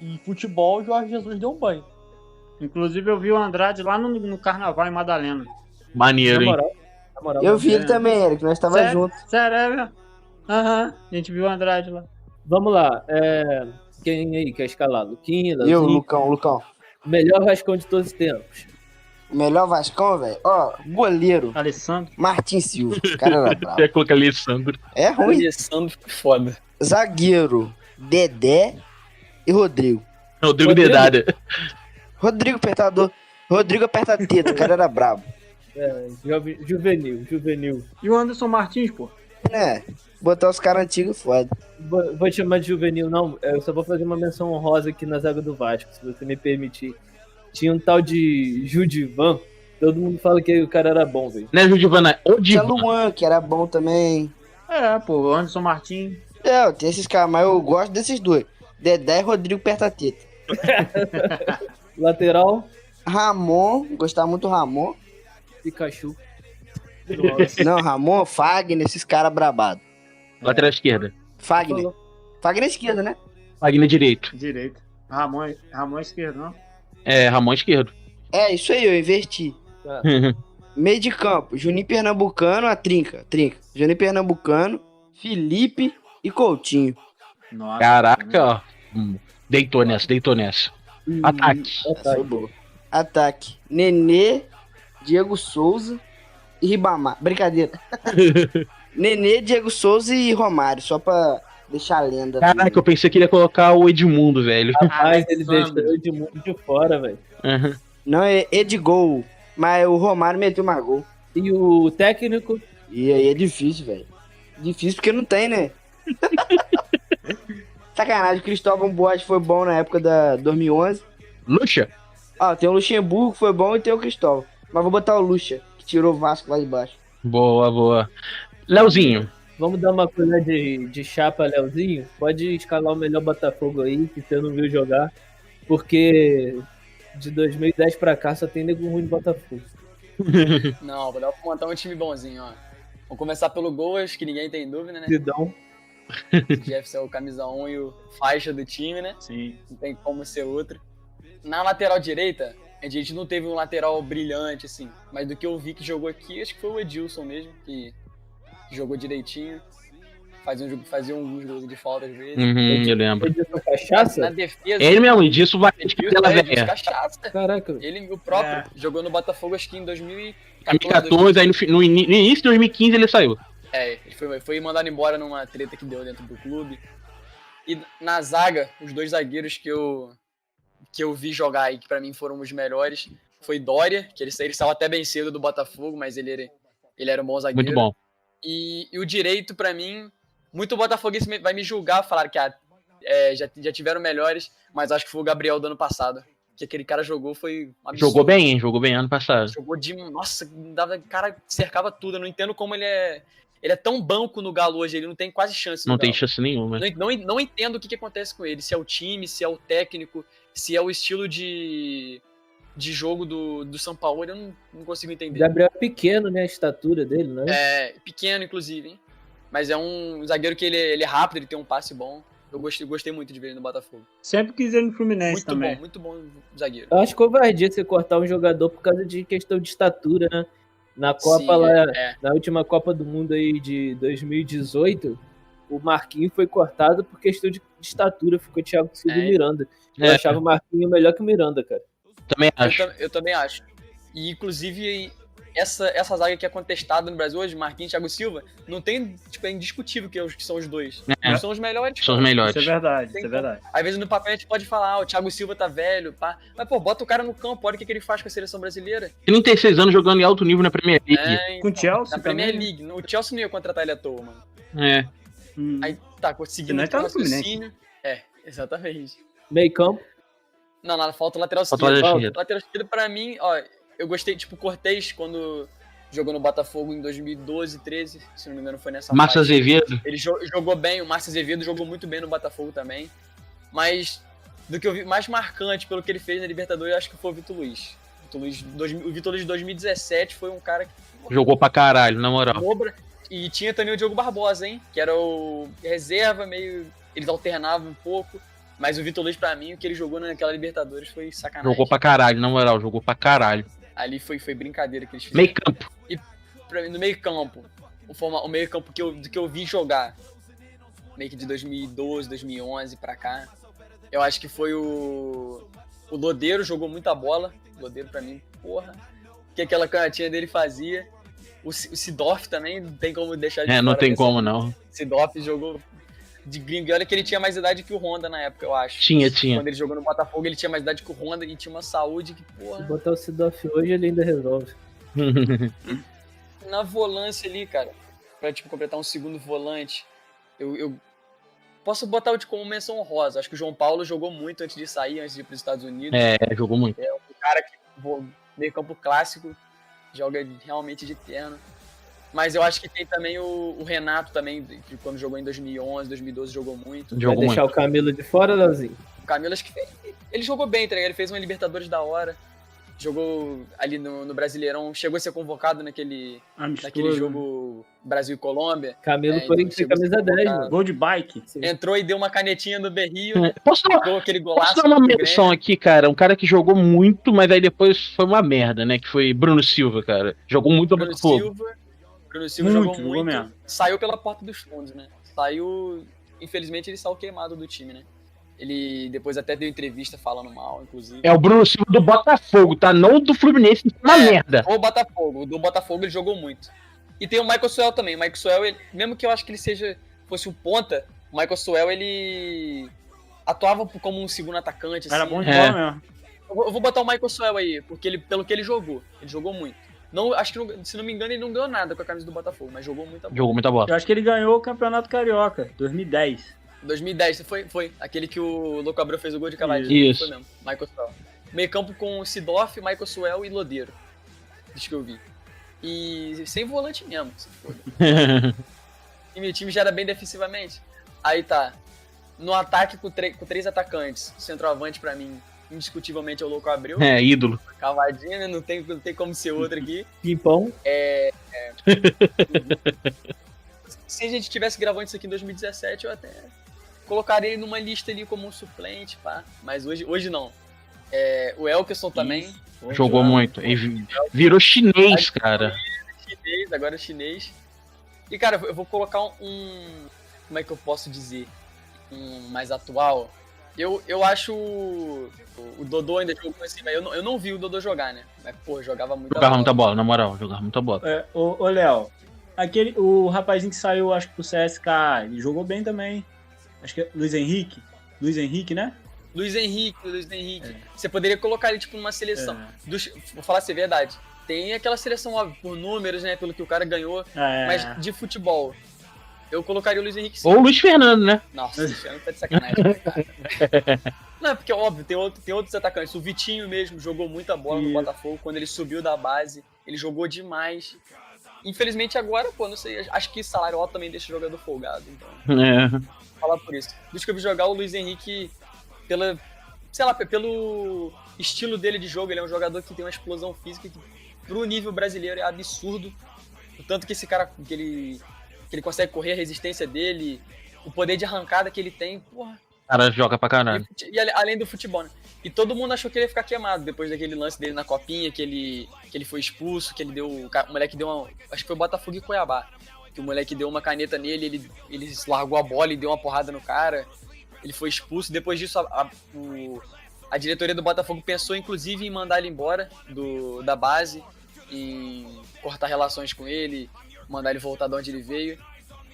Em futebol, Jorge Jesus deu um banho. Inclusive eu vi o Andrade lá no Carnaval em Madalena. Maneiro, hein? Na moral, Eu vi ele também, Eric. Nós tava Sério? junto. Sério? Aham, a gente viu o Andrade lá. Vamos lá. Quem aí quer escalar? Luquinha, Eu, Leozinho? Lucão. Melhor Vascão de todos os tempos. Melhor Vascão, velho. Ó, goleiro. Alessandro. Martin Silva. O cara era bravo. Você coloca Alessandro. É O ruim. Alessandro foi foda. Zagueiro. Dedé e Rodrigo. Rodrigo Dedada. Rodrigo apertador. Rodrigo aperta teta. O cara era brabo. Juvenil. E o Anderson Martins, pô. Né? Botar os caras antigos foda. Vou te chamar de juvenil, não. Eu só vou fazer uma menção honrosa aqui na zaga do Vasco, se você me permitir. Tinha um tal de Judivan. Todo mundo fala que o cara era bom, velho. Né, Judivana? O Tinha Divan. Luan, que era bom também. Pô, o Anderson Martins. Tem esses caras, mas eu gosto desses dois. Dedé e Rodrigo aperta teta. Lateral, Ramon, gostava muito do Ramon. Pikachu. Não, Ramon, Fagner, esses caras brabados. Lateral esquerda. Fagner. Fagner é esquerda, né? Wagner direito. Direito. Ramon esquerdo, não? Ramon esquerdo. É, isso aí, eu inverti. Meio de campo, Juninho Pernambucano, a trinca. Juninho Pernambucano, Felipe e Coutinho. Nossa. Caraca, ó. Deitou nessa. Ataque. Foi boa. Ataque, Nenê, Diego Souza e Ribamar. Brincadeira. Nenê, Diego Souza e Romário, só pra deixar a lenda. Caraca, eu pensei que ele ia colocar o Edmundo, velho. Rapaz, ele deixou o Edmundo de fora, velho. Uhum. Não, é Edgol, mas o Romário meteu mais gol. E o técnico? E aí é difícil, velho. Difícil porque não tem, né? Sacanagem, o Cristóvão Boas foi bom na época da 2011. Lucha? Tem o Luxemburgo que foi bom e tem o Cristóvão. Mas vou botar o Lucha, que tirou o Vasco lá de baixo. Boa. Leozinho. Vamos dar uma coisa de chapa, Leozinho? Pode escalar o melhor Botafogo aí, que você não viu jogar. Porque de 2010 pra cá só tem nego ruim de Botafogo. Não, dá pra montar um time bonzinho, ó. Vamos começar pelo gol, acho que ninguém tem dúvida, né? Sidão. O Jefferson é o camisa 1 e o faixa do time, né? Sim. Não tem como ser outro. Na lateral direita, a gente não teve um lateral brilhante, assim. Mas do que eu vi que jogou aqui, acho que foi o Edilson mesmo, que jogou direitinho. Fazia alguns gols de falta às vezes. Eu lembro. Edilson Cachaça? Na defesa... Ele mesmo, disso vai de cadela velha. Cachaça. Caraca. Ele, o próprio, jogou no Botafogo acho que em 2014. 2014, aí no início de 2015 ele saiu. Ele foi mandado embora numa treta que deu dentro do clube. E na zaga, os dois zagueiros que eu vi jogar e que pra mim foram os melhores foi Dória, que ele saiu até bem cedo do Botafogo, mas ele era um bom zagueiro. Muito bom. E o direito, pra mim, muito botafoguense vai me julgar, falar que já tiveram melhores, mas acho que foi o Gabriel do ano passado. Que aquele cara jogou foi um absurdo. Jogou bem ano passado. Jogou nossa, cara cercava tudo. Eu não entendo como ele é tão banco no Galo hoje, ele não tem quase chance. Não tem chance nenhuma. Não entendo o que acontece com ele, se é o time, se é o técnico, se é o estilo de jogo do São Paulo, eu não consigo entender. Gabriel é pequeno, né? A estatura dele, né? É, pequeno, inclusive, hein? Mas é um zagueiro que ele é rápido, ele tem um passe bom. Eu gostei muito de ver ele no Botafogo. Sempre quis ele no Fluminense muito também. Muito bom zagueiro. Eu acho covardia você cortar um jogador por causa de questão de estatura, né? Na Copa na última Copa do Mundo aí de 2018, o Marquinhos foi cortado por questão de estatura, ficou Thiago Silva e Miranda. Eu achava o Marquinhos melhor que o Miranda, cara. Também acho. Eu também acho. E, inclusive, essa zaga que é contestada no Brasil hoje, Marquinhos e Thiago Silva, não tem, tipo, é indiscutível que são os dois. Eles são os melhores. São os melhores. Isso é verdade, isso é verdade. Às vezes no papel a gente pode falar, o Thiago Silva tá velho, pá. Mas, pô, bota o cara no campo, olha o que ele faz com a seleção brasileira. 36 anos jogando em alto nível na Premier League. Então, com o Chelsea na Premier também. League. O Chelsea não ia contratar ele à toa, mano. Aí, tá, conseguindo tá o no raciocínio. Exatamente. Meio campo. Não, nada, falta o lateral esquerdo. Lateral esquerdo, pra mim, ó, eu gostei, tipo, Cortez, quando jogou no Botafogo em 2012, 13, se não me engano foi nessa Márcio Azevedo. Ele jogou bem, o Márcio Azevedo jogou muito bem no Botafogo também. Mas, do que eu vi mais marcante pelo que ele fez na Libertadores, eu acho que foi o Vitor Luiz. O Vitor Luiz de 2017 foi um cara que... Jogou pra caralho, na moral. E tinha também o Diogo Barbosa, hein? Que era o reserva, meio... Eles alternavam um pouco. Mas o Vitor Luiz, pra mim, o que ele jogou naquela Libertadores foi sacanagem. Jogou pra caralho, na moral, jogou pra caralho. Ali foi brincadeira que eles fizeram. Meio campo. E pra mim, no meio campo, o meio campo que eu vi jogar, meio que de 2012, 2011 pra cá, eu acho que foi o Lodeiro, jogou muita bola. O Lodeiro, pra mim, porra, que aquela canhotinha dele fazia. O Sidorf também, não tem como deixar de fora. Não tem como, não. Sidorf jogou de gringo. E olha que ele tinha mais idade que o Honda na época, eu acho. Tinha. Quando ele jogou no Botafogo, ele tinha mais idade que o Honda e tinha uma saúde que, porra... Se botar o Sidorf hoje, ele ainda resolve. Na volância ali, cara, pra, tipo, completar um segundo volante, eu posso botar como menção honrosa. Acho que o João Paulo jogou muito antes de sair, antes de ir pros Estados Unidos. Jogou muito. É um cara que, meio campo clássico, joga realmente de terno. Mas eu acho que tem também o Renato também, que quando jogou em 2011, 2012, jogou muito. Vai deixar o Camilo de fora, Leozinho? O Camilo, acho que ele jogou bem, tá ligado? Ele fez uma Libertadores da hora. Jogou ali no Brasileirão, chegou a ser convocado naquele jogo Brasil e Colômbia. Camilo foi camisa 10, mano. Gol de bike. Entrou e deu uma canetinha no berrio. Posso dar uma menção aqui, cara? Um cara que jogou muito, mas aí depois foi uma merda, né? Que foi Bruno Silva, cara. Jogou muito no Botafogo. Bruno Silva jogou muito. Saiu pela porta dos fundos, né? Infelizmente ele saiu queimado do time, né? Ele depois até deu entrevista falando mal, inclusive. É o Bruno Silva do Botafogo, tá? Não do Fluminense, uma merda. O do Botafogo ele jogou muito. E tem o Michael Suel também. O Michael Suel, ele, mesmo que eu acho que ele fosse um ponta, o Michael Suel, ele atuava como um segundo atacante. Era assim, bom de bola mesmo. Eu vou botar o Michael Suel aí, porque pelo que ele jogou muito. Não, acho que, se não me engano, ele não ganhou nada com a camisa do Botafogo, mas jogou muita bola. Eu acho que ele ganhou o Campeonato Carioca, 2010. 2010, foi. Aquele que o Louco Abreu fez o gol de cavadinho. Isso. Foi mesmo, Michael Suel. Meio campo com Sidorf, Michael Suel e Lodeiro. Deixa que eu vi. E sem volante mesmo, se foda. E meu time já era bem defensivamente. Aí tá. No ataque com 3 atacantes. Centroavante pra mim, indiscutivelmente é o Louco Abreu. Ídolo. Cavadinha, né? Não tem como ser outro aqui. Pimpão. Se a gente tivesse gravando isso aqui em 2017, eu até colocaria ele numa lista ali como um suplente, pá. Mas hoje não. O Elkerson também. Jogou muito. E virou chinês, cara. Agora é chinês. E, cara, eu vou colocar um... Como é que eu posso dizer? Um mais atual. Eu acho o Dodô ainda jogou assim, mas eu não vi o Dodô jogar, né? Mas, pô, jogava muita bola, na moral. Jogava muita bola. Ô, Léo, o rapazinho que saiu, acho que pro CSK, ele jogou bem também. Acho que é Luiz Henrique, né? Luiz Henrique. Você poderia colocar ele, tipo, numa seleção. Vou falar assim, é verdade. Tem aquela seleção, óbvio, por números, né? Pelo que o cara ganhou. Mas de futebol, eu colocaria o Luiz Henrique sim. Ou o Luiz Fernando, né? Nossa, o Luiz Fernando tá de sacanagem, né, cara? Não, é porque, óbvio, tem outros atacantes. O Vitinho mesmo jogou muita bola no Botafogo. Quando ele subiu da base, ele jogou demais. Infelizmente agora, pô, não sei, acho que salário alto também deixa o jogador folgado, então. Vou falar por isso. Dos que eu vi jogar, o Luiz Henrique, pelo estilo dele de jogo, ele é um jogador que tem uma explosão física que pro nível brasileiro é absurdo. O tanto que esse cara, que que ele consegue correr, a resistência dele, o poder de arrancada que ele tem, porra. O cara joga pra caralho. E além do futebol, né? E todo mundo achou que ele ia ficar queimado depois daquele lance dele na copinha, que ele foi expulso, que ele deu. O moleque deu uma. Acho que foi Botafogo e Cuiabá. Que o moleque deu uma caneta nele, ele largou a bola e deu uma porrada no cara. Ele foi expulso. Depois disso, a diretoria do Botafogo pensou, inclusive, em mandar ele embora da base, em cortar relações com ele, mandar ele voltar de onde ele veio.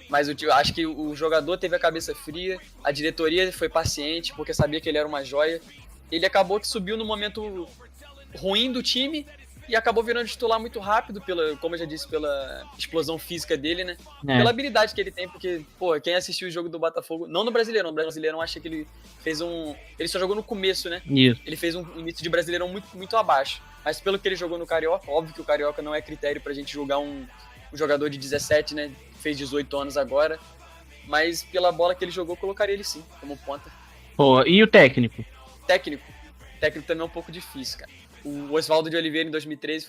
Mas eu acho que o jogador teve a cabeça fria, a diretoria foi paciente, porque sabia que ele era uma joia. Ele acabou que subiu no momento ruim do time e acabou virando titular muito rápido, como eu já disse, pela explosão física dele, né? Pela habilidade que ele tem, porque, pô, quem assistiu o jogo do Botafogo, não no Brasileirão, acha que ele fez ele só jogou no começo, né? Isso. Ele fez um início de Brasileirão muito, muito abaixo. Mas pelo que ele jogou no Carioca, óbvio que o Carioca não é critério pra gente julgar um jogador de 17, né? Fez 18 anos agora, mas pela bola que ele jogou, colocaria ele sim, como ponta. Pô, e o técnico? Técnico também é um pouco difícil, cara. O Oswaldo de Oliveira em 2013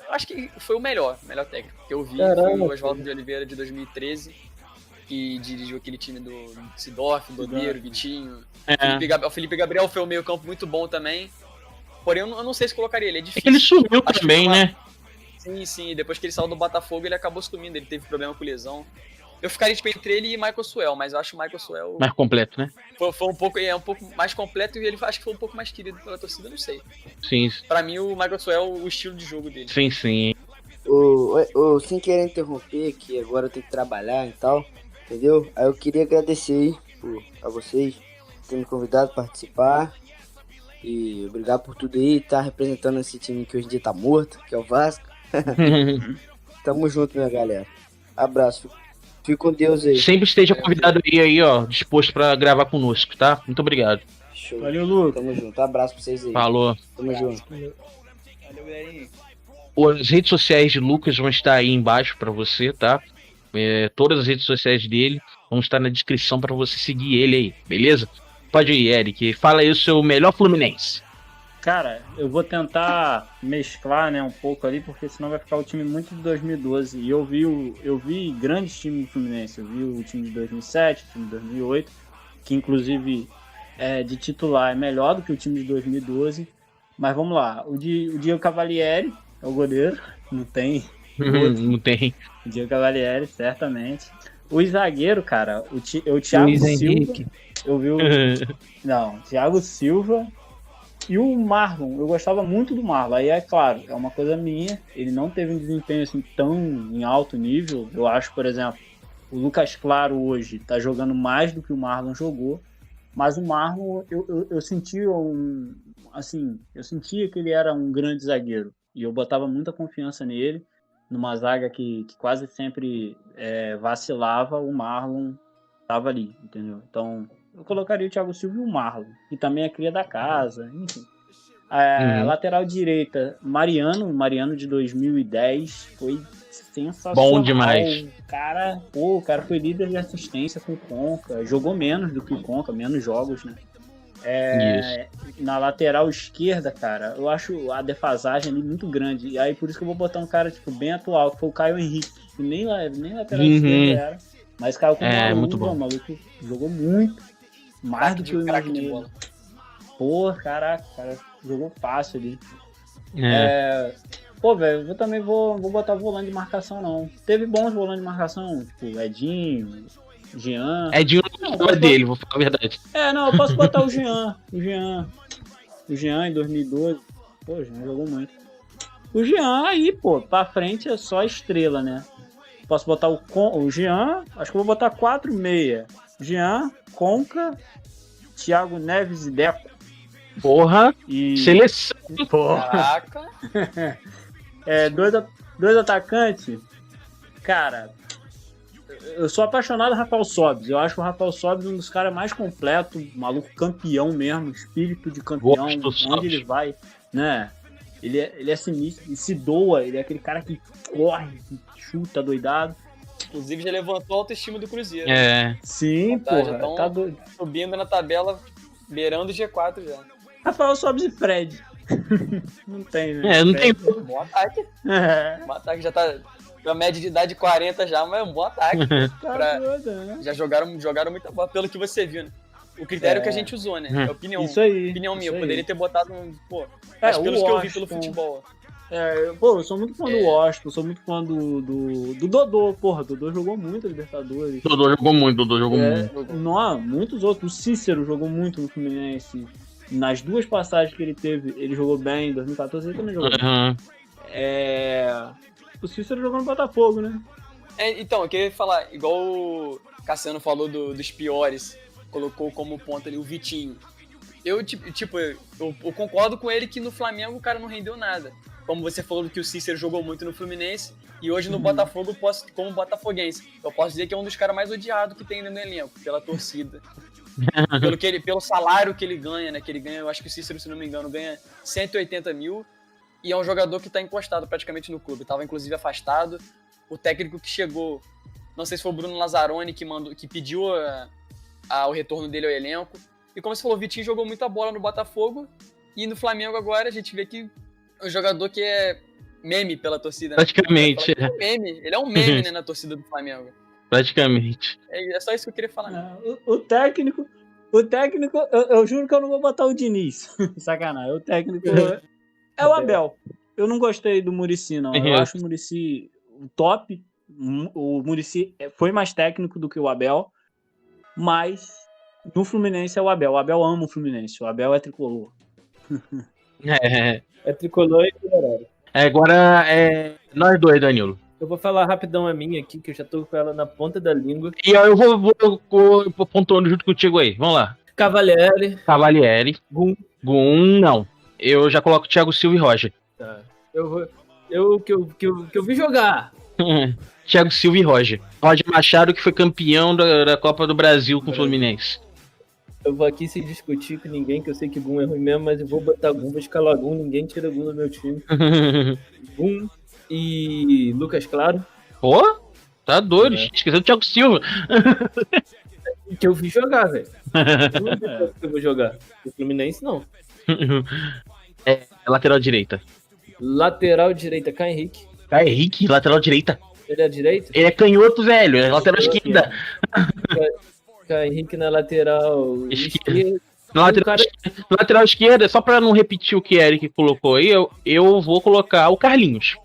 acho que foi o melhor técnico que eu vi. Foi o Oswaldo de Oliveira de 2013, que dirigiu aquele time do Sidorf, Dodeiro, Vitinho. O Felipe Gabriel foi um meio campo muito bom também, porém eu não sei se colocaria ele, é difícil. É que ele sumiu também, né? Sim, depois que ele saiu do Botafogo, ele acabou sumindo, ele teve problema com lesão. Eu ficaria entre ele e Michael Suel, mas eu acho o Michael Suel... Mais completo, né? Foi um pouco mais completo e ele acho que foi um pouco mais querido pela torcida, não sei. Sim. Pra mim, o Michael Suel, o estilo de jogo dele. Sim. Sem querer interromper, que agora eu tenho que trabalhar e tal, entendeu? Aí eu queria agradecer aí a vocês por terem me convidado a participar. E obrigado por tudo aí, tá representando esse time que hoje em dia tá morto, que é o Vasco. Tamo junto, minha galera. Abraço. Fique com Deus aí. Sempre esteja convidado aí, ó, disposto pra gravar conosco, tá? Muito obrigado. Show. Valeu, Lucas. Tamo junto. Abraço pra vocês aí. Falou. Tamo junto. Valeu, galerinha. As redes sociais de Lucas vão estar aí embaixo pra você, tá? Todas as redes sociais dele vão estar na descrição pra você seguir ele aí, beleza? Pode ir, Eric. Fala aí o seu melhor Fluminense. Cara, eu vou tentar mesclar, né, um pouco ali, porque senão vai ficar o time muito de 2012. E eu vi grandes times do Fluminense. Eu vi o time de 2007, o time de 2008, que inclusive de titular é melhor do que o time de 2012. Mas vamos lá, o Diego Cavalieri é o goleiro, não tem outro. Não tem. O Diego Cavalieri, certamente. O zagueiro, cara, o Thiago Silva. Eu vi o Thiago Silva. E o Marlon, eu gostava muito do Marlon. Aí é claro, é uma coisa minha. Ele não teve um desempenho assim tão em alto nível. Eu acho, por exemplo, o Lucas Claro hoje tá jogando mais do que o Marlon jogou. Mas o Marlon, eu sentia eu sentia que ele era um grande zagueiro. E eu botava muita confiança nele. Numa zaga que quase sempre vacilava, o Marlon tava ali, entendeu? Então, eu colocaria o Thiago Silva e o Marlon, que também é cria da casa, enfim. Lateral direita, Mariano de 2010, foi sensacional. Bom demais. O cara foi líder de assistência com o Conca, jogou menos do que o Conca, menos jogos, né? Na lateral esquerda, cara, eu acho a defasagem ali muito grande. E aí por isso que eu vou botar um cara tipo, bem atual, que foi o Caio Henrique, que nem lateral esquerda era. Mas caiu com o maluco jogou muito. Mais do que o imaginei. Pô, caraca, cara, jogou fácil ali. Pô, velho, eu também vou botar volante de marcação, não. Teve bons volantes de marcação, tipo Edinho, Jean. Edinho não gostava dele, vou falar a verdade. Eu posso botar o Jean. O Jean em 2012. Pô, o Jean jogou muito. O Jean aí, pô, pra frente é só estrela, né? Posso botar o Jean, acho que eu vou botar 4-6. Jean, Conca, Thiago Neves e Deco. Porra! Seleção! Porra! Caraca! Dois atacantes. Cara, eu sou apaixonado no Rafael Sobis. Eu acho o Rafael Sobis um dos caras mais completos, maluco campeão mesmo, espírito de campeão, onde ele vai, né? Ele é sinistro, ele se doa, ele é aquele cara que corre, que chuta doidado. Inclusive já levantou a autoestima do Cruzeiro. Sim, porra, tá doido. Subindo na tabela, beirando o G4 já. Rafael Sobis e Fred. Não tem, né? Não tem. Bom ataque. Bom ataque, já tá Com a média de idade de 40 já, mas é um bom ataque. Tá doida, né? Já jogaram muita bola, pelo que você viu, né? O critério que a gente usou, né? É opinião. Isso aí. Opinião minha. isso Eu aí. poderia ter botado mas pelos o que eu vi pelo Washington. futebol. Eu sou muito fã do Washington, sou muito fã do Dodô. Porra, Dodô jogou muito a Libertadores. Dodô jogou muito. Não, muitos outros. O Cícero jogou muito no Fluminense. Nas duas passagens que ele teve, ele jogou bem. Em 2014 ele também jogou bem. Uhum. O Cícero jogou no Botafogo, né? Então, eu queria falar, igual o Cassiano falou dos piores, colocou como ponto ali o Vitinho. Eu concordo com ele que no Flamengo o cara não rendeu nada. Como você falou que o Cícero jogou muito no Fluminense e hoje no Botafogo, como botafoguense, eu posso dizer que é um dos caras mais odiados que tem no elenco, pela torcida. Pelo salário que ele ganha, né? Que ele ganha, eu acho que o Cícero, se não me engano, ganha 180 mil e é um jogador que tá encostado praticamente no clube. Tava inclusive afastado. O técnico que chegou, não sei se foi o Bruno Lazzaroni que pediu o retorno dele ao elenco. E como você falou, o Vitinho jogou muita bola no Botafogo e no Flamengo agora a gente vê que um jogador que é meme pela torcida, né? Praticamente. Ele é um meme, né, na torcida do Flamengo. Praticamente. É só isso que eu queria falar. Né? O técnico, eu juro que eu não vou botar o Diniz. Sacanagem. O técnico é o Abel. Eu não gostei do Muricy, não. Eu acho o Muricy top. O Muricy foi mais técnico do que o Abel, mas no Fluminense é o Abel. O Abel ama o Fluminense. O Abel é tricolor. É tricolor e colorado. Agora é nós dois, Danilo. Eu vou falar rapidão a minha aqui, que eu já tô com ela na ponta da língua. E eu vou pontuando junto contigo aí. Vamos lá. Cavalieri. Gum, não. Eu já coloco Thiago Silva e Roger. Tá. Que eu vi jogar. Thiago Silva e Roger. Roger Machado, que foi campeão da Copa do Brasil com o Fluminense. Eu vou aqui sem discutir com ninguém, que eu sei que Gum é ruim mesmo, mas eu vou botar Gum, vou escalar Gum, ninguém tira Gum do meu time. Gum e Lucas Claro. Pô, tá doido, esqueceu do Thiago Silva. Que eu vi jogar, velho. Não que eu vou jogar. O Fluminense, não. Lateral direita. Lateral direita, Caio Henrique. Caio Henrique, lateral direita. Ele é direito? Ele é canhoto, velho. É lateral esquerda. Caio Henrique na lateral esquerda. Lateral esquerda, só pra não repetir o que o Eric colocou aí, eu vou colocar o Carlinhos.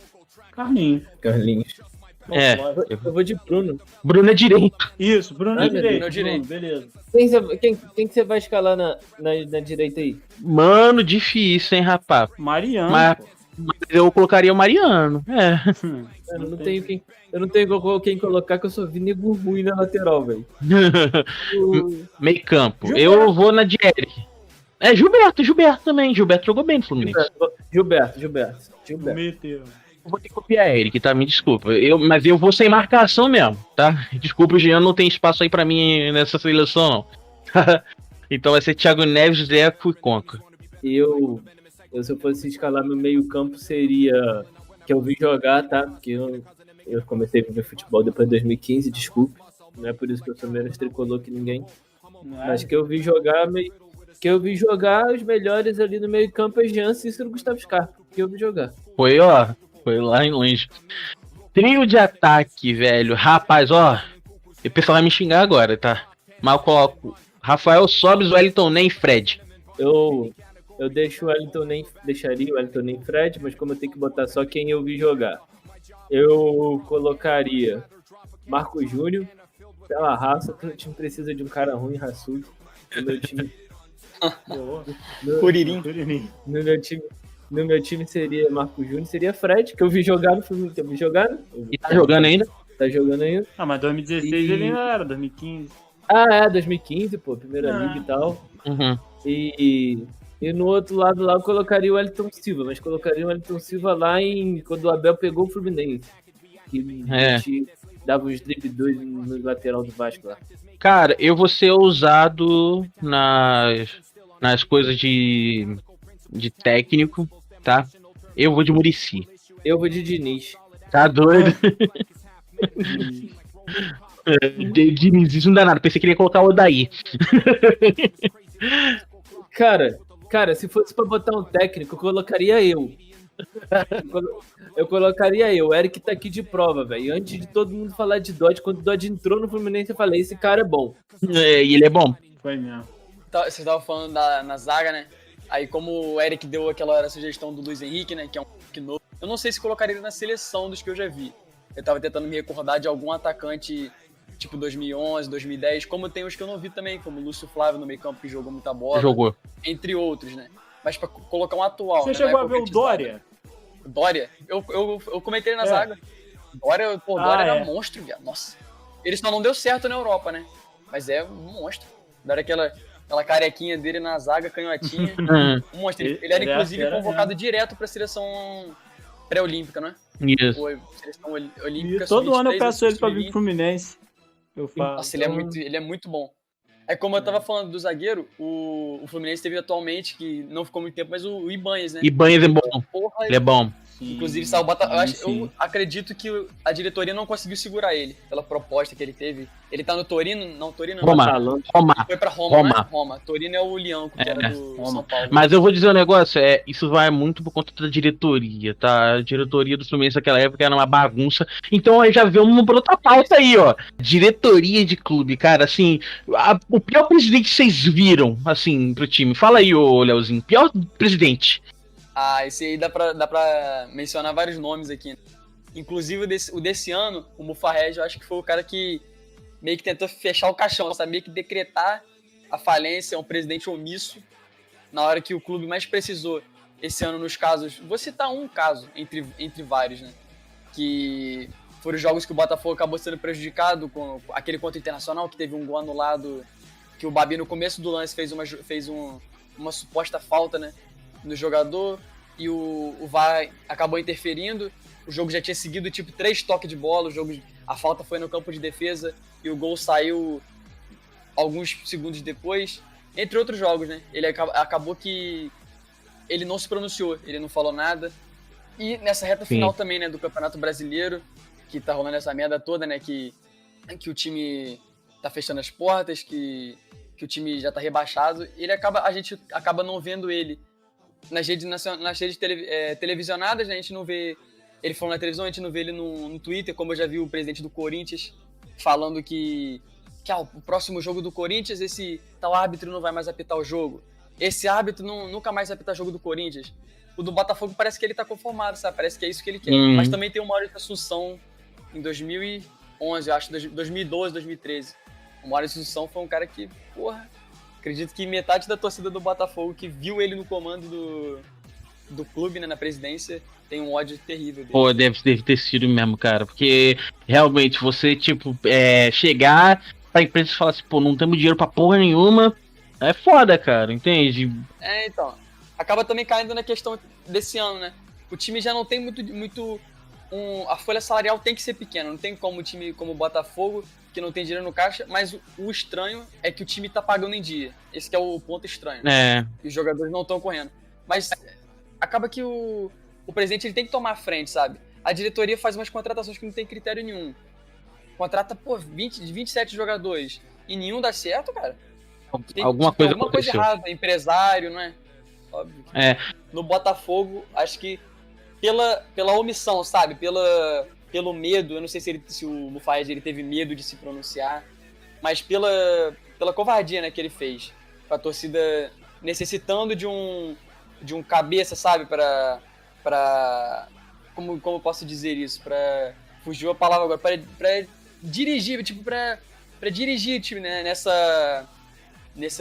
Carlinhos. Eu vou de Bruno. Bruno é direito. Isso, Bruno é direito. Bruno é direito. Beleza. Quem que você vai escalar na direita aí? Mano, difícil, hein, rapaz. Mariano. Mas eu colocaria o Mariano. Eu não tenho quem colocar, que eu só vi nego ruim na lateral, velho. Meio campo. Eu vou na de Eric. Gilberto também. Gilberto jogou bem no Fluminense. Gilberto. Eu vou ter que copiar Eric, tá? Me desculpa. Mas eu vou sem marcação mesmo, tá? Desculpa, o Jean não tem espaço aí pra mim nessa seleção, não. Então vai ser Thiago Neves, Zeco e Conca. Eu, se eu fosse escalar meu meio campo, seria... Que eu vi jogar, tá? Porque eu comecei a ver futebol depois de 2015, desculpe. Não é por isso que eu sou menos tricolor que ninguém. Mas que eu vi jogar... os melhores ali no meio campo é Jean, Cícero e Gustavo Scarpa. Que eu vi jogar. Foi lá em longe. Trio de ataque, velho. Rapaz, o pessoal vai me xingar agora, tá? Mas eu coloco Rafael Sobis, Wellington Nem e Fred. Eu deixaria o Wellington Nem e Fred, mas como eu tenho que botar só quem eu vi jogar, eu colocaria Marco Júnior, pela raça, todo time precisa de um cara ruim, raçudo. No meu time... Curirim. No meu time seria Marco Júnior, seria Fred, que eu vi jogar no Fluminense. Eu vi jogar. E tá jogando ainda? Tá jogando ainda. Mas 2016 ele não era, 2015. 2015, pô, primeira liga e tal. Uhum. E no outro lado lá eu colocaria o Wellington Silva, mas colocaria o Wellington Silva lá quando o Abel pegou o Fluminense. Que dava uns drip 2 no lateral do Vasco lá. Cara, eu vou ser ousado nas coisas de técnico, tá? Eu vou de Muricy. Eu vou de Diniz. Tá doido? Diniz, isso não dá nada. Pensei que ele ia colocar o Odair. Cara, se fosse pra botar um técnico, eu colocaria eu. Eu colocaria aí, o Eric tá aqui de prova, velho. Antes de todo mundo falar de Dodge, quando o Dodge entrou no Fluminense, eu falei, esse cara é bom. E ele é bom. Foi mesmo. Você estavam falando na zaga, né? Aí como o Eric deu aquela sugestão do Luiz Henrique, né? Que é um que novo. Eu não sei se colocaria ele na seleção dos que eu já vi. Eu tava tentando me recordar de algum atacante tipo 2011, 2010, como tem os que eu não vi também, como o Lúcio Flávio no meio campo que jogou muita bola. Jogou. Entre outros, né? Mas pra colocar um atual. Você né? chegou a ver o Dória? Dória? Eu comentei ele na zaga. Dória, Dória era monstro, viado. Nossa. Ele só não deu certo na Europa, né? Mas é um monstro. Dória aquela carequinha dele na zaga, canhotinha. Um monstro. Ele era, inclusive, convocado direto pra seleção pré-olímpica, né? Isso. Seleção olímpica. E todo ano eu sub-23, peço ele pra vir pro Fluminense. Eu falo. Nossa, ele é muito bom. É como eu tava falando do zagueiro, o Fluminense teve atualmente, que não ficou muito tempo, mas o Ibanez, né? Ibanez é bom. Porra, Ele é bom. Inclusive, saiu eu acredito que a diretoria não conseguiu segurar ele, pela proposta que ele teve. Ele tá no Torino, não, Roma. Foi pra Roma, né? Roma. Torino é o Leão, que era do São Paulo. Mas eu vou dizer um negócio, isso vai muito por conta da diretoria, tá? A diretoria do Fluminense naquela época era uma bagunça. Então aí já vemos pra outra pauta aí, ó. Diretoria de clube, cara, assim, o pior presidente que vocês viram, assim, pro time. Fala aí, ô Leozinho, pior presidente. Esse aí dá pra mencionar vários nomes aqui. Inclusive o desse ano, o Mufarrege, eu acho que foi o cara que meio que tentou fechar o caixão, sabe? Meio que decretar a falência, um presidente omisso, na hora que o clube mais precisou. Esse ano, nos casos, vou citar um caso entre vários, né? Que foram os jogos que o Botafogo acabou sendo prejudicado, com aquele contra o Internacional, que teve um gol anulado, que o Babi no começo do lance fez uma suposta falta, né? No jogador, e o VAR acabou interferindo. O jogo já tinha seguido tipo 3 toques de bola, a falta foi no campo de defesa e o gol saiu alguns segundos depois, entre outros jogos, né? Ele acabou que ele não se pronunciou, ele não falou nada. E nessa reta final também, né, do Campeonato Brasileiro, que tá rolando essa merda toda, né, que o time tá fechando as portas, que o time já tá rebaixado, a gente acaba não vendo ele nas redes televisionadas, né? A gente não vê ele falando na televisão, a gente não vê ele no Twitter, como eu já vi o presidente do Corinthians falando que o próximo jogo do Corinthians, esse tal árbitro não vai mais apitar o jogo. Esse árbitro nunca mais vai apitar o jogo do Corinthians. O do Botafogo parece que ele tá conformado, sabe? Parece que é isso que ele quer. Mas também tem o Maurício Assunção em 2011, eu acho, 2012, 2013. O Maurício Assunção foi um cara que, porra... Acredito que metade da torcida do Botafogo que viu ele no comando do clube, né, na presidência, tem um ódio terrível dele. Pô, deve ter sido mesmo, cara. Porque realmente você, tipo, chegar pra empresa e falar assim, pô, não temos dinheiro pra porra nenhuma, é foda, cara, entende? Então. Acaba também caindo na questão desse ano, né? O time já não tem muito a folha salarial tem que ser pequena. Não tem como o time como o Botafogo, que não tem dinheiro no caixa, mas o estranho é que o time tá pagando em dia. Esse que é o ponto estranho. E os jogadores não estão correndo. Mas acaba que o presidente ele tem que tomar a frente, sabe? A diretoria faz umas contratações que não tem critério nenhum. Contrata, 27 jogadores e nenhum dá certo, cara. Alguma coisa errada, empresário, não é? Óbvio. No Botafogo, acho que pela omissão, sabe? Pelo medo, eu não sei se o Mufarrege ele teve medo de se pronunciar, mas pela covardia, né, que ele fez. Com a torcida necessitando de um cabeça, sabe? Como eu posso dizer isso? Fugiu a palavra agora. Pra dirigir, tipo, pra dirigir, tipo, né, nessa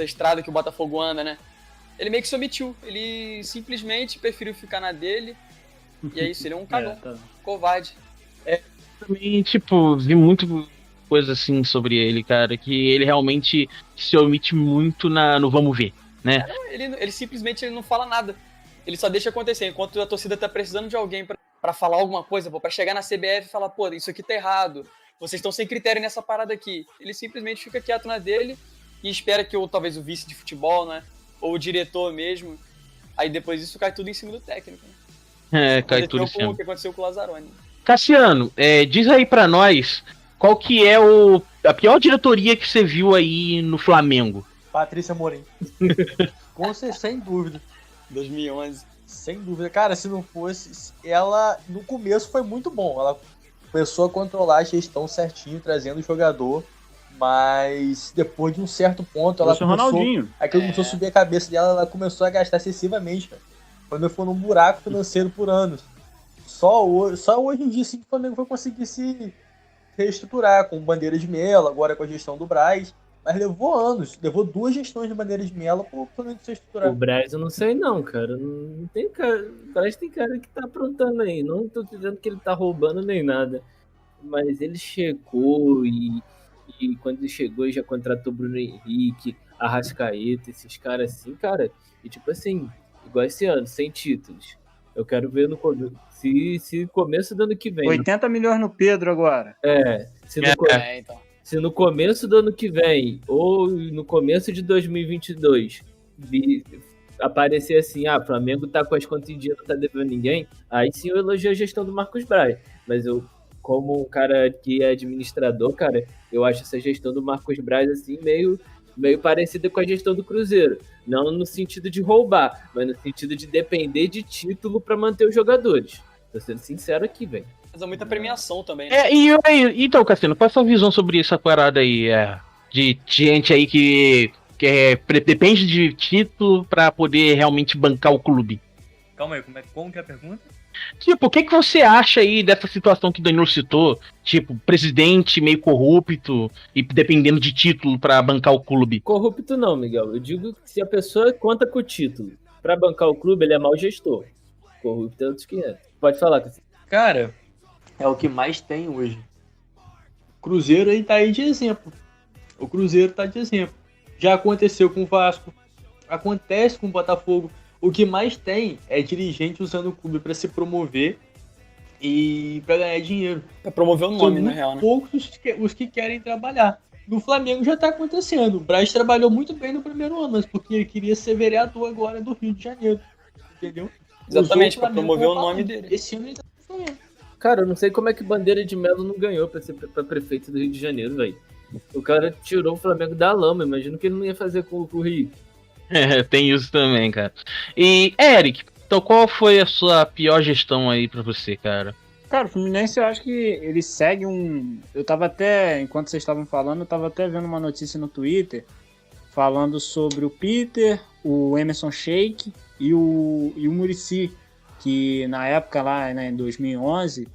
estrada que o Botafogo anda, né? Ele meio que se omitiu. Ele simplesmente preferiu ficar na dele. E é isso, ele é um cagão. Covarde. Também, tipo, vi muito coisa assim sobre ele, cara, que ele realmente se omite muito no vamos ver, né? Ele simplesmente não fala nada. Ele só deixa acontecer. Enquanto a torcida tá precisando de alguém pra falar alguma coisa, pra chegar na CBF e falar, pô, isso aqui tá errado. Vocês estão sem critério nessa parada aqui. Ele simplesmente fica quieto na dele e espera que talvez o vice de futebol, né? Ou o diretor mesmo. Aí depois isso cai tudo em cima do técnico. Cai tudo em cima. O que aconteceu com o Lazzaroni. Cassiano, diz aí pra nós qual que é a pior diretoria que você viu aí no Flamengo. Patrícia Morim. Sem dúvida. 2011. Sem dúvida. Cara, se não fosse... Ela, no começo, foi muito bom. Ela começou a controlar a gestão certinho, trazendo o jogador. Mas depois de um certo ponto, ela começou... Ronaldinho. Aquilo começou a subir a cabeça dela, ela começou a gastar excessivamente, cara. O Flamengo foi num buraco financeiro por anos. Só hoje em dia, sim, que o Flamengo vai conseguir se reestruturar com Bandeira de Melo, agora com a gestão do Braz. Mas levou anos, levou 2 gestões de Bandeira de Melo pro Flamengo se reestruturar. O Braz eu não sei não, cara. Não tem cara. O Braz tem cara que tá aprontando aí. Não tô dizendo que ele tá roubando nem nada. Mas ele chegou e quando ele chegou já contratou Bruno Henrique, Arrascaeta, esses caras assim, cara. E tipo assim, igual esse ano, sem títulos. Eu quero ver no começo. Se começo do ano que vem. 80 milhões no Pedro agora. Então. Se no começo do ano que vem ou no começo de 2022 aparecer assim, Flamengo tá com as contas em dia, não tá devendo ninguém, aí sim eu elogio a gestão do Marcos Braz. Mas eu, como um cara que é administrador, cara, eu acho essa gestão do Marcos Braz assim meio parecida com a gestão do Cruzeiro. Não no sentido de roubar, mas no sentido de depender de título para manter os jogadores. Tô sendo sincero aqui, velho. Mas é muita premiação também, né? Então, Cassiano, qual é a sua visão sobre essa parada aí? De gente aí que depende de título pra poder realmente bancar o clube. Calma aí, como que é a pergunta? Tipo, o que você acha aí dessa situação que o Danilo citou? Tipo, presidente meio corrupto e dependendo de título pra bancar o clube. Corrupto não, Miguel. Eu digo que se a pessoa conta com o título pra bancar o clube, ele é mau gestor. Corrupto é outros 500. Pode falar, Cassiano. Cara, é o que mais tem hoje. O Cruzeiro aí tá aí de exemplo. O Cruzeiro tá de exemplo. Já aconteceu com o Vasco. Acontece com o Botafogo. O que mais tem é dirigente usando o clube pra se promover e pra ganhar dinheiro. Pra promover o nome, São na real, né? poucos os que querem trabalhar. No Flamengo já tá acontecendo. O Braz trabalhou muito bem no primeiro ano, mas porque ele queria ser vereador agora do Rio de Janeiro. Entendeu? Exatamente, pra promover o nome dele. Esse ano ele tá no Flamengo. Cara, eu não sei como é que Bandeira de Melo não ganhou pra ser pra prefeito do Rio de Janeiro, velho. O cara tirou o Flamengo da lama. Imagino que ele não ia fazer com o Rio. Tem isso também, cara. E, Eric, então qual foi a sua pior gestão aí pra você, cara? Cara, o Fluminense eu acho que ele segue um... Eu tava até, enquanto vocês estavam falando, eu tava até vendo uma notícia no Twitter falando sobre o Peter, o Emerson Sheik e o Muricy, que na época lá, né, em 2011,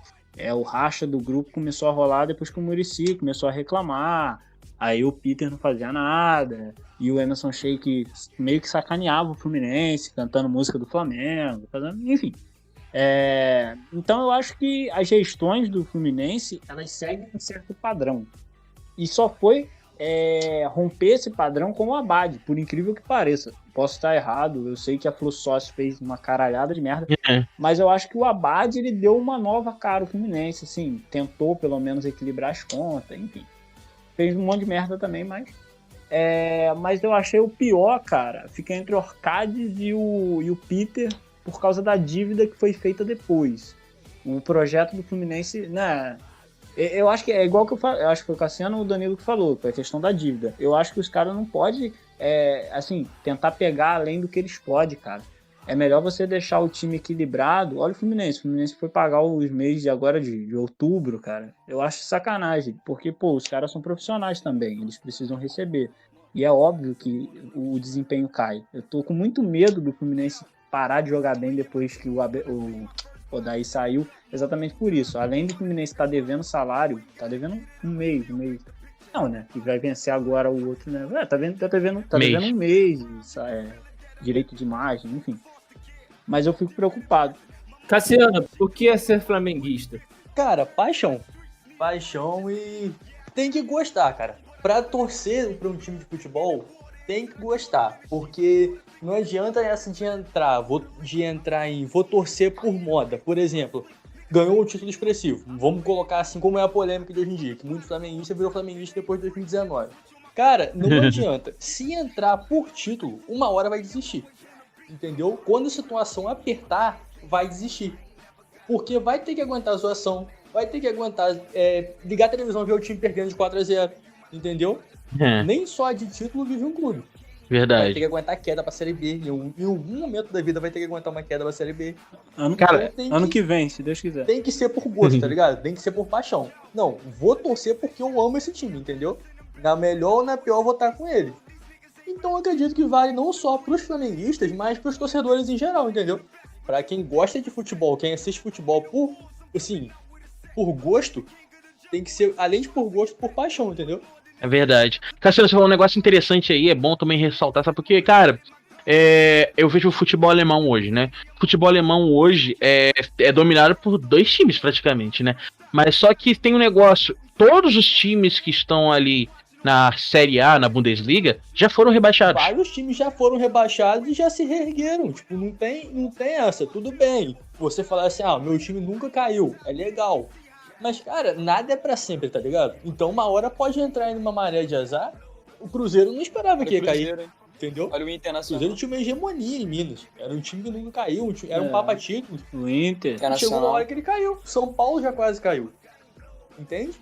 o racha do grupo começou a rolar depois que o Muricy começou a reclamar, aí o Peter não fazia nada, e o Emerson Sheik meio que sacaneava o Fluminense, cantando música do Flamengo, fazendo, enfim. Então eu acho que as gestões do Fluminense, elas seguem um certo padrão, e só foi romper esse padrão com o Abad, por incrível que pareça. Posso estar errado, eu sei que a Flu Sócio fez uma caralhada de merda, mas eu acho que o Abad, ele deu uma nova cara ao Fluminense, assim, tentou pelo menos equilibrar as contas, enfim. Fez um monte de merda também, mas eu achei o pior, cara, fica entre o Orcades e o Peter por causa da dívida que foi feita depois. O projeto do Fluminense, né? Eu acho que é igual que eu falo, eu acho que foi o Cassiano ou o Danilo que falou, que é a questão da dívida. Eu acho que os caras não podem, assim, tentar pegar além do que eles podem, cara. É melhor você deixar o time equilibrado. Olha o Fluminense foi pagar os meses de agora de outubro, cara. Eu acho sacanagem, porque, pô, os caras são profissionais também, eles precisam receber. E é óbvio que o desempenho cai. Eu tô com muito medo do Fluminense parar de jogar bem depois que o Odaí saiu, exatamente por isso. Além do Fluminense estar devendo salário, tá devendo um mês. Não, né? Que vai vencer agora o outro, né? Tá devendo um mês, direito de imagem, enfim. Mas eu fico preocupado. Cassiano, o que é ser flamenguista? Cara, paixão. Paixão e tem que gostar, cara. Pra torcer pra um time de futebol, tem que gostar. Porque não adianta essa de entrar em vou torcer por moda. Por exemplo, ganhou um título expressivo. Vamos colocar assim como é a polêmica de hoje em dia, que muito flamenguista virou flamenguista depois de 2019. Cara, não adianta. Se entrar por título, uma hora vai desistir. Entendeu? Quando a situação apertar, vai desistir. Porque vai ter que aguentar a zoação, vai ter que aguentar ligar a televisão e ver o time perdendo de 4-0. Entendeu? Nem só de título vive um clube. Verdade. Vai ter que aguentar queda pra Série B. Em algum momento da vida vai ter que aguentar uma queda pra Série B. Cara, ano que vem, se Deus quiser. Tem que ser por gosto, tá ligado? Tem que ser por paixão. Não, vou torcer porque eu amo esse time, entendeu? Na melhor ou na pior, eu vou estar com ele. Então eu acredito que vale não só pros flamenguistas, mas pros torcedores em geral, entendeu? Pra quem gosta de futebol, quem assiste futebol por gosto, tem que ser, além de por gosto, por paixão, entendeu? É verdade. Cassiano, você falou um negócio interessante aí, é bom também ressaltar, sabe? Porque, cara, eu vejo o futebol alemão hoje, né? O futebol alemão hoje é dominado por 2 times, praticamente, né? Mas só que tem um negócio, todos os times que estão ali na Série A, na Bundesliga, já foram rebaixados. Vários times já foram rebaixados e já se reergueram. Tipo, não tem essa. Tudo bem. Você falar assim, meu time nunca caiu. É legal. Mas, cara, nada é pra sempre, tá ligado? Então, uma hora pode entrar em uma maré de azar. O Cruzeiro não esperava que ia cair. Entendeu? Olha o Internacional. O Cruzeiro tinha uma hegemonia em Minas. Era um time que nunca caiu. Era um papa-título. O Inter. Chegou uma hora que ele caiu. São Paulo já quase caiu. Entende?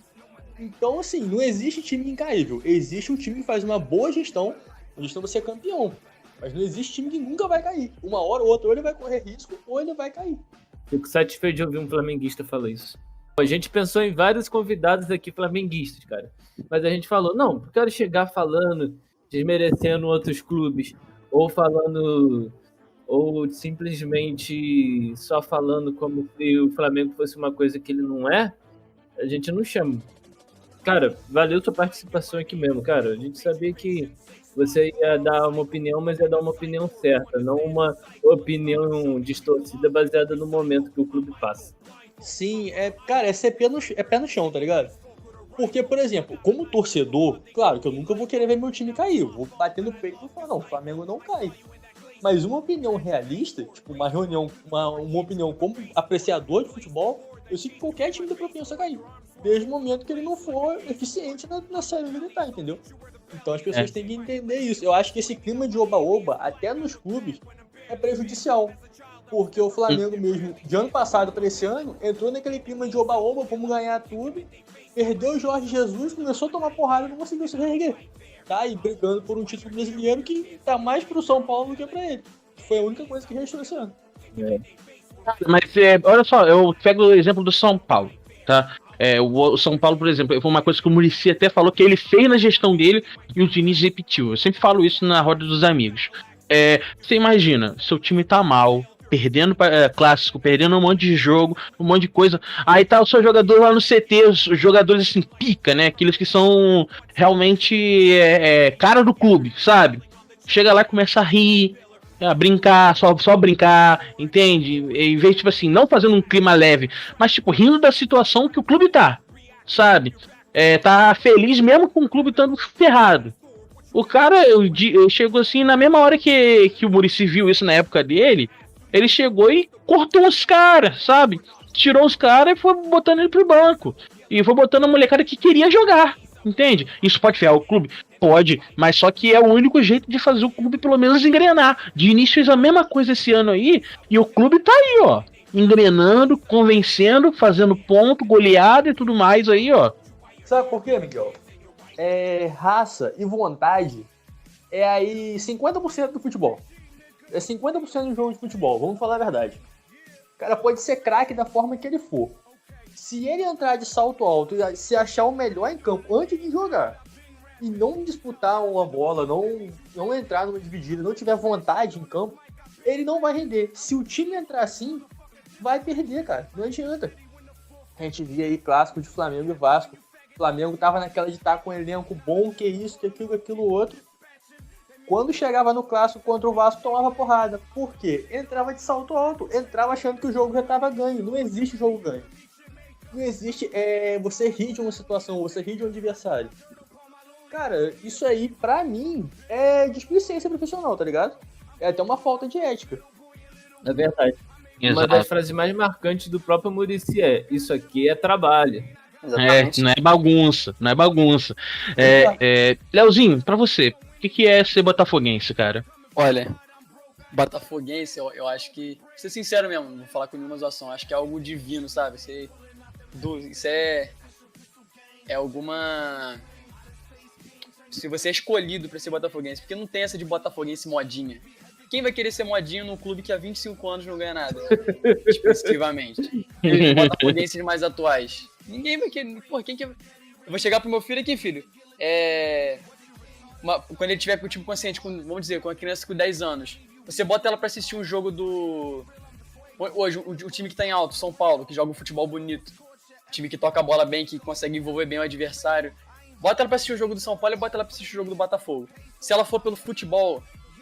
Então, assim, não existe time incaível. Existe um time que faz uma boa gestão, onde você é campeão. Mas não existe time que nunca vai cair. Uma hora ou outra, ou ele vai correr risco, ou ele vai cair. Fico satisfeito de ouvir um flamenguista falar isso. A gente pensou em vários convidados aqui flamenguistas, cara. Mas a gente falou, não quero chegar falando, desmerecendo outros clubes, ou falando, ou simplesmente só falando como se o Flamengo fosse uma coisa que ele não é. A gente não chama. Cara, valeu sua participação aqui mesmo, cara. A gente sabia que você ia dar uma opinião, mas ia dar uma opinião certa, não uma opinião distorcida baseada no momento que o clube passa. Sim, cara, é pé no chão, tá ligado? Porque, por exemplo, como torcedor, claro que eu nunca vou querer ver meu time cair. Eu vou bater no peito e falar, não, o Flamengo não cai. Mas uma opinião realista, tipo uma reunião, uma opinião como apreciador de futebol, eu sei que qualquer time da propensa a cair. Desde o momento que ele não for eficiente na série onde ele tá, entendeu? Então as pessoas têm que entender isso. Eu acho que esse clima de oba-oba, até nos clubes, é prejudicial. Porque o Flamengo mesmo, de ano passado para esse ano, entrou naquele clima de oba-oba, vamos ganhar tudo, perdeu o Jorge Jesus, começou a tomar porrada e não conseguiu se reerguer. Tá aí brigando por um título brasileiro que tá mais pro São Paulo do que pra ele. Foi a única coisa que restou esse ano. Mas olha só, eu pego o exemplo do São Paulo, tá? O São Paulo, por exemplo, foi uma coisa que o Muricy até falou que ele fez na gestão dele e o Diniz repetiu. Eu sempre falo isso na roda dos amigos. Você imagina, seu time tá mal, perdendo clássico, perdendo um monte de jogo, um monte de coisa. Aí tá o seu jogador lá no CT, os jogadores assim, pica, né? Aqueles que são realmente cara do clube, sabe? Chega lá e começa a rir, a brincar, só brincar, entende? Em vez, tipo assim, não fazendo um clima leve, mas tipo, rindo da situação que o clube tá, sabe? Tá feliz mesmo com o clube estando ferrado. O cara, eu chegou assim, na mesma hora que o Muricy viu isso na época dele, ele chegou e cortou os caras, sabe? Tirou os caras e foi botando ele pro banco. E foi botando a molecada que queria jogar, entende? Isso pode ferrar o clube? Pode, mas só que é o único jeito de fazer o clube pelo menos engrenar. De início fez a mesma coisa esse ano aí, e o clube tá aí, ó. Engrenando, convencendo, fazendo ponto, goleada e tudo mais aí, ó. Sabe por quê, Miguel? Raça e vontade é aí 50% do futebol. É 50% do jogo de futebol, vamos falar a verdade. O cara pode ser craque da forma que ele for. Se ele entrar de salto alto e se achar o melhor em campo antes de jogar, e não disputar uma bola, não entrar numa dividida, não tiver vontade em campo, ele não vai render. Se o time entrar assim, vai perder, cara. Não adianta. A gente via aí clássico de Flamengo e Vasco. O Flamengo tava naquela de estar com um elenco bom, que isso, que aquilo outro. Quando chegava no clássico contra o Vasco, tomava porrada. Por quê? Entrava de salto alto. Entrava achando que o jogo já estava ganho. Não existe jogo ganho. Não existe você rir de uma situação, você rir de um adversário. Cara, isso aí, pra mim, é displicência profissional, tá ligado? É até uma falta de ética. É verdade. Exato. Uma das frases mais marcantes do próprio Muricy isso aqui é trabalho. Exatamente. Não é bagunça, não é bagunça. Leozinho, pra você, o que é ser botafoguense, cara? Olha, botafoguense, eu acho que, pra ser sincero mesmo, não vou falar com nenhuma zoação, acho que é algo divino, sabe? Isso é alguma se você é escolhido pra ser botafoguense, porque não tem essa de botafoguense modinha. Quem vai querer ser modinho num clube que há 25 anos não ganha nada? Expressivamente. Os botafoguenses mais atuais. Ninguém vai querer. Pô, quem que... Eu vou chegar pro meu filho aqui, filho. Quando ele tiver com o tipo consciente, vamos dizer, com uma criança com 10 anos, você bota ela pra assistir um jogo do... Hoje, o time que tá em alto, São Paulo, que joga um futebol bonito. Time que toca a bola bem, que consegue envolver bem o adversário. Bota ela pra assistir o jogo do São Paulo e bota ela pra assistir o jogo do Botafogo. Se ela for pelo futebol,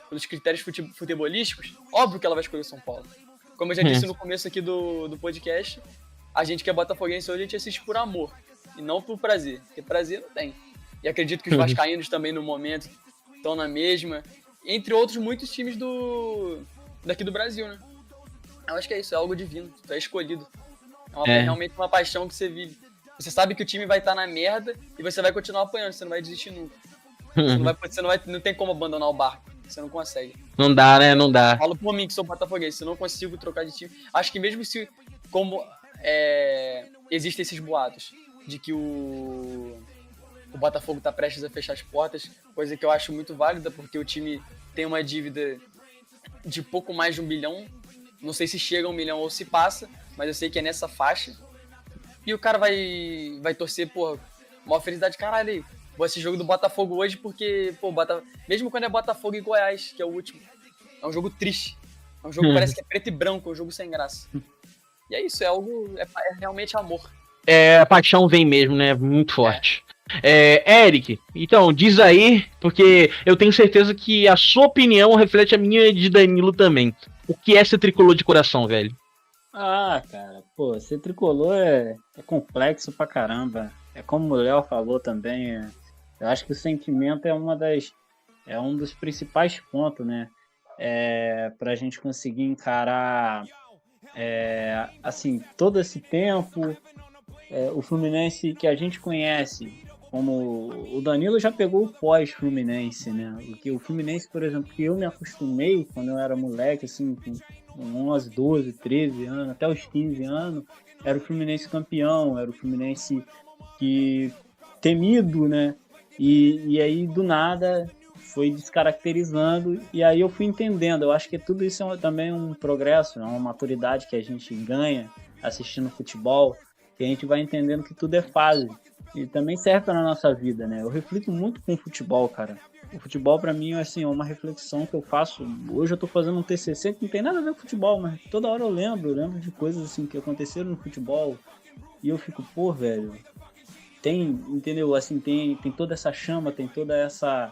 pelos critérios futebolísticos, óbvio que ela vai escolher o São Paulo. Como eu já disse no começo aqui do podcast, a gente que é botafoguense hoje, a gente assiste por amor. E não por prazer, porque prazer não tem. E acredito que os vascaínos também, no momento, estão na mesma. Entre outros, muitos times daqui do Brasil, né? Eu acho que é isso, é algo divino. Tu é escolhido. É realmente uma paixão que você vive. Você sabe que o time vai estar na merda e você vai continuar apanhando, você não vai desistir nunca. Não tem como abandonar o barco. Você não consegue. Não dá, né? Não dá. Falo por mim que sou botafoguense, eu não consigo trocar de time. Acho que mesmo se, como existem esses boatos de que o Botafogo tá prestes a fechar as portas, coisa que eu acho muito válida, porque o time tem uma dívida de pouco mais de 1 bilhão. Não sei se chega a 1 milhão ou se passa, mas eu sei que é nessa faixa. E o cara vai torcer, porra, maior felicidade, caralho aí. Vou assistir jogo do Botafogo hoje porque, pô, mesmo quando é Botafogo e Goiás, que é o último, é um jogo triste. É um jogo que parece que é preto e branco, é um jogo sem graça. E é isso, é realmente amor. A paixão vem mesmo, né? Muito forte. Eric, então, diz aí, porque eu tenho certeza que a sua opinião reflete a minha e de Danilo também. O que é ser tricolor de coração, velho? Cara, pô, ser tricolor é complexo pra caramba. É como o Léo falou também, eu acho que o sentimento é um dos principais pontos, né? Pra gente conseguir encarar, assim, todo esse tempo, o Fluminense que a gente conhece, como o Danilo já pegou o pós-Fluminense, né? O Fluminense, por exemplo, que eu me acostumei quando eu era moleque, assim, com 11, 12, 13 anos, até os 15 anos, era o Fluminense campeão, era o Fluminense que temido, né? E aí, do nada, foi descaracterizando, e aí eu fui entendendo. Eu acho que tudo isso também um progresso, é uma maturidade que a gente ganha assistindo futebol, que a gente vai entendendo que tudo é fase. E também serve para a nossa vida, né? Eu reflito muito com o futebol, cara. O futebol, para mim, assim, é uma reflexão que eu faço. Hoje eu tô fazendo um TCC que não tem nada a ver com futebol, mas toda hora eu lembro de coisas assim que aconteceram no futebol. E eu fico, pô, velho, entendeu? Assim, tem toda essa chama, tem toda essa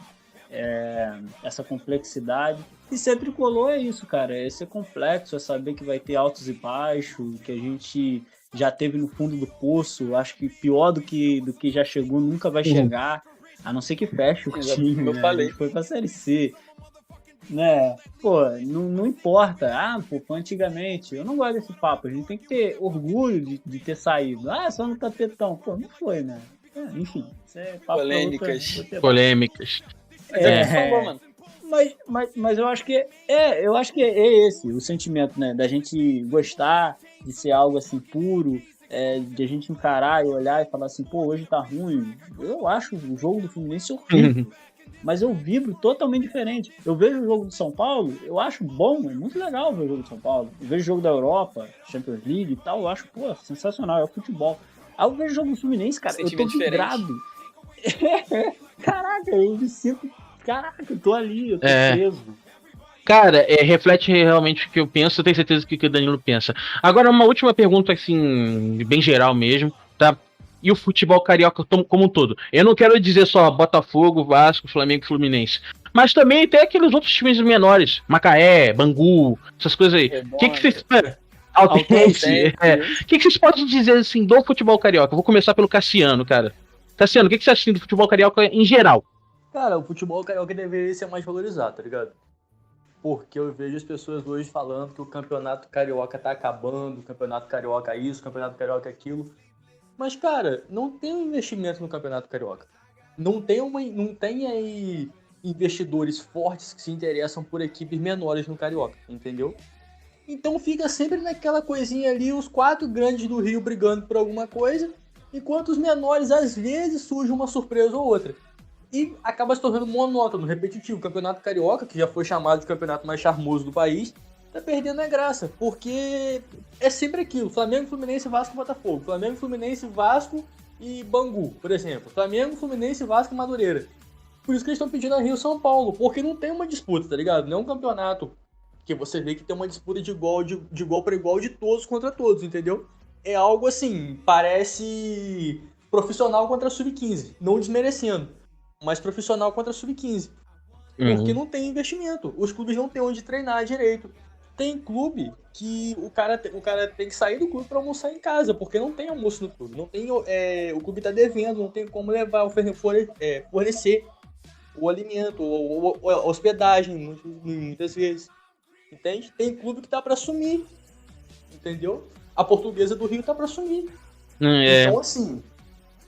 complexidade. E ser tricolor é isso, cara. É ser complexo, é saber que vai ter altos e baixos, que a gente já teve no fundo do poço. Acho que pior do que já chegou nunca vai chegar, a não ser que feche o time, eu falei. Foi pra Série C, né? Pô, não importa. Antigamente, eu não gosto desse papo, a gente tem que ter orgulho de ter saído. Só no tapetão. Pô, não foi, né? Enfim, isso é papo. Polêmicas. Mano. Mas eu acho que é esse o sentimento, né? Da gente gostar de ser algo assim puro, de a gente encarar e olhar e falar assim, pô, hoje tá ruim. Eu acho o jogo do Fluminense horrível, mas eu vibro totalmente diferente. Eu vejo o jogo do São Paulo, eu acho bom, é muito legal ver o jogo do São Paulo. Eu vejo o jogo da Europa, Champions League e tal, eu acho, pô, sensacional, é o futebol. Aí eu vejo o jogo do Fluminense, cara, eu tô vibrado. Caraca, eu me sinto... Caraca, eu tô ali, eu tô preso. Cara, reflete realmente o que eu penso, eu tenho certeza que o Danilo pensa. Agora, uma última pergunta, assim, bem geral mesmo, tá? E o futebol carioca como um todo? Eu não quero dizer só Botafogo, Vasco, Flamengo e Fluminense, mas também tem aqueles outros times menores, Macaé, Bangu, essas coisas aí. O que vocês... Altense. O que vocês podem dizer, assim, do futebol carioca? Vou começar pelo Cassiano, cara. Cassiano, o que você acha do futebol carioca em geral? Cara, o futebol carioca deveria ser mais valorizado, tá ligado? Porque eu vejo as pessoas hoje falando que o campeonato carioca tá acabando, o campeonato carioca isso, o campeonato carioca aquilo. Mas, cara, não tem um investimento no campeonato carioca. Não tem aí investidores fortes que se interessam por equipes menores no carioca, entendeu? Então fica sempre naquela coisinha ali, os 4 grandes do Rio brigando por alguma coisa, enquanto os menores, às vezes, surge uma surpresa ou outra. e acaba se tornando monótono, repetitivo. O Campeonato Carioca, que já foi chamado de campeonato mais charmoso do país, tá perdendo a graça, porque é sempre aquilo: Flamengo, Fluminense, Vasco e Botafogo, Flamengo, Fluminense, Vasco e Bangu, por exemplo, Flamengo, Fluminense, Vasco e Madureira. Por isso que eles estão pedindo a Rio São Paulo, porque não tem uma disputa, tá ligado? Não é um campeonato que você vê que tem uma disputa de igual para igual de todos contra todos, entendeu? É algo assim, parece profissional contra sub-15, não desmerecendo, mas profissional contra sub-15. Porque não tem investimento, os clubes não têm onde treinar direito. Tem clube que o cara tem que sair do clube para almoçar em casa, porque não tem almoço no clube, não tem, o clube tá devendo, não tem como levar, fornecer o alimento, a hospedagem, muitas vezes. Entende? Tem clube que tá para sumir, entendeu? A Portuguesa do Rio tá para sumir. Então, assim,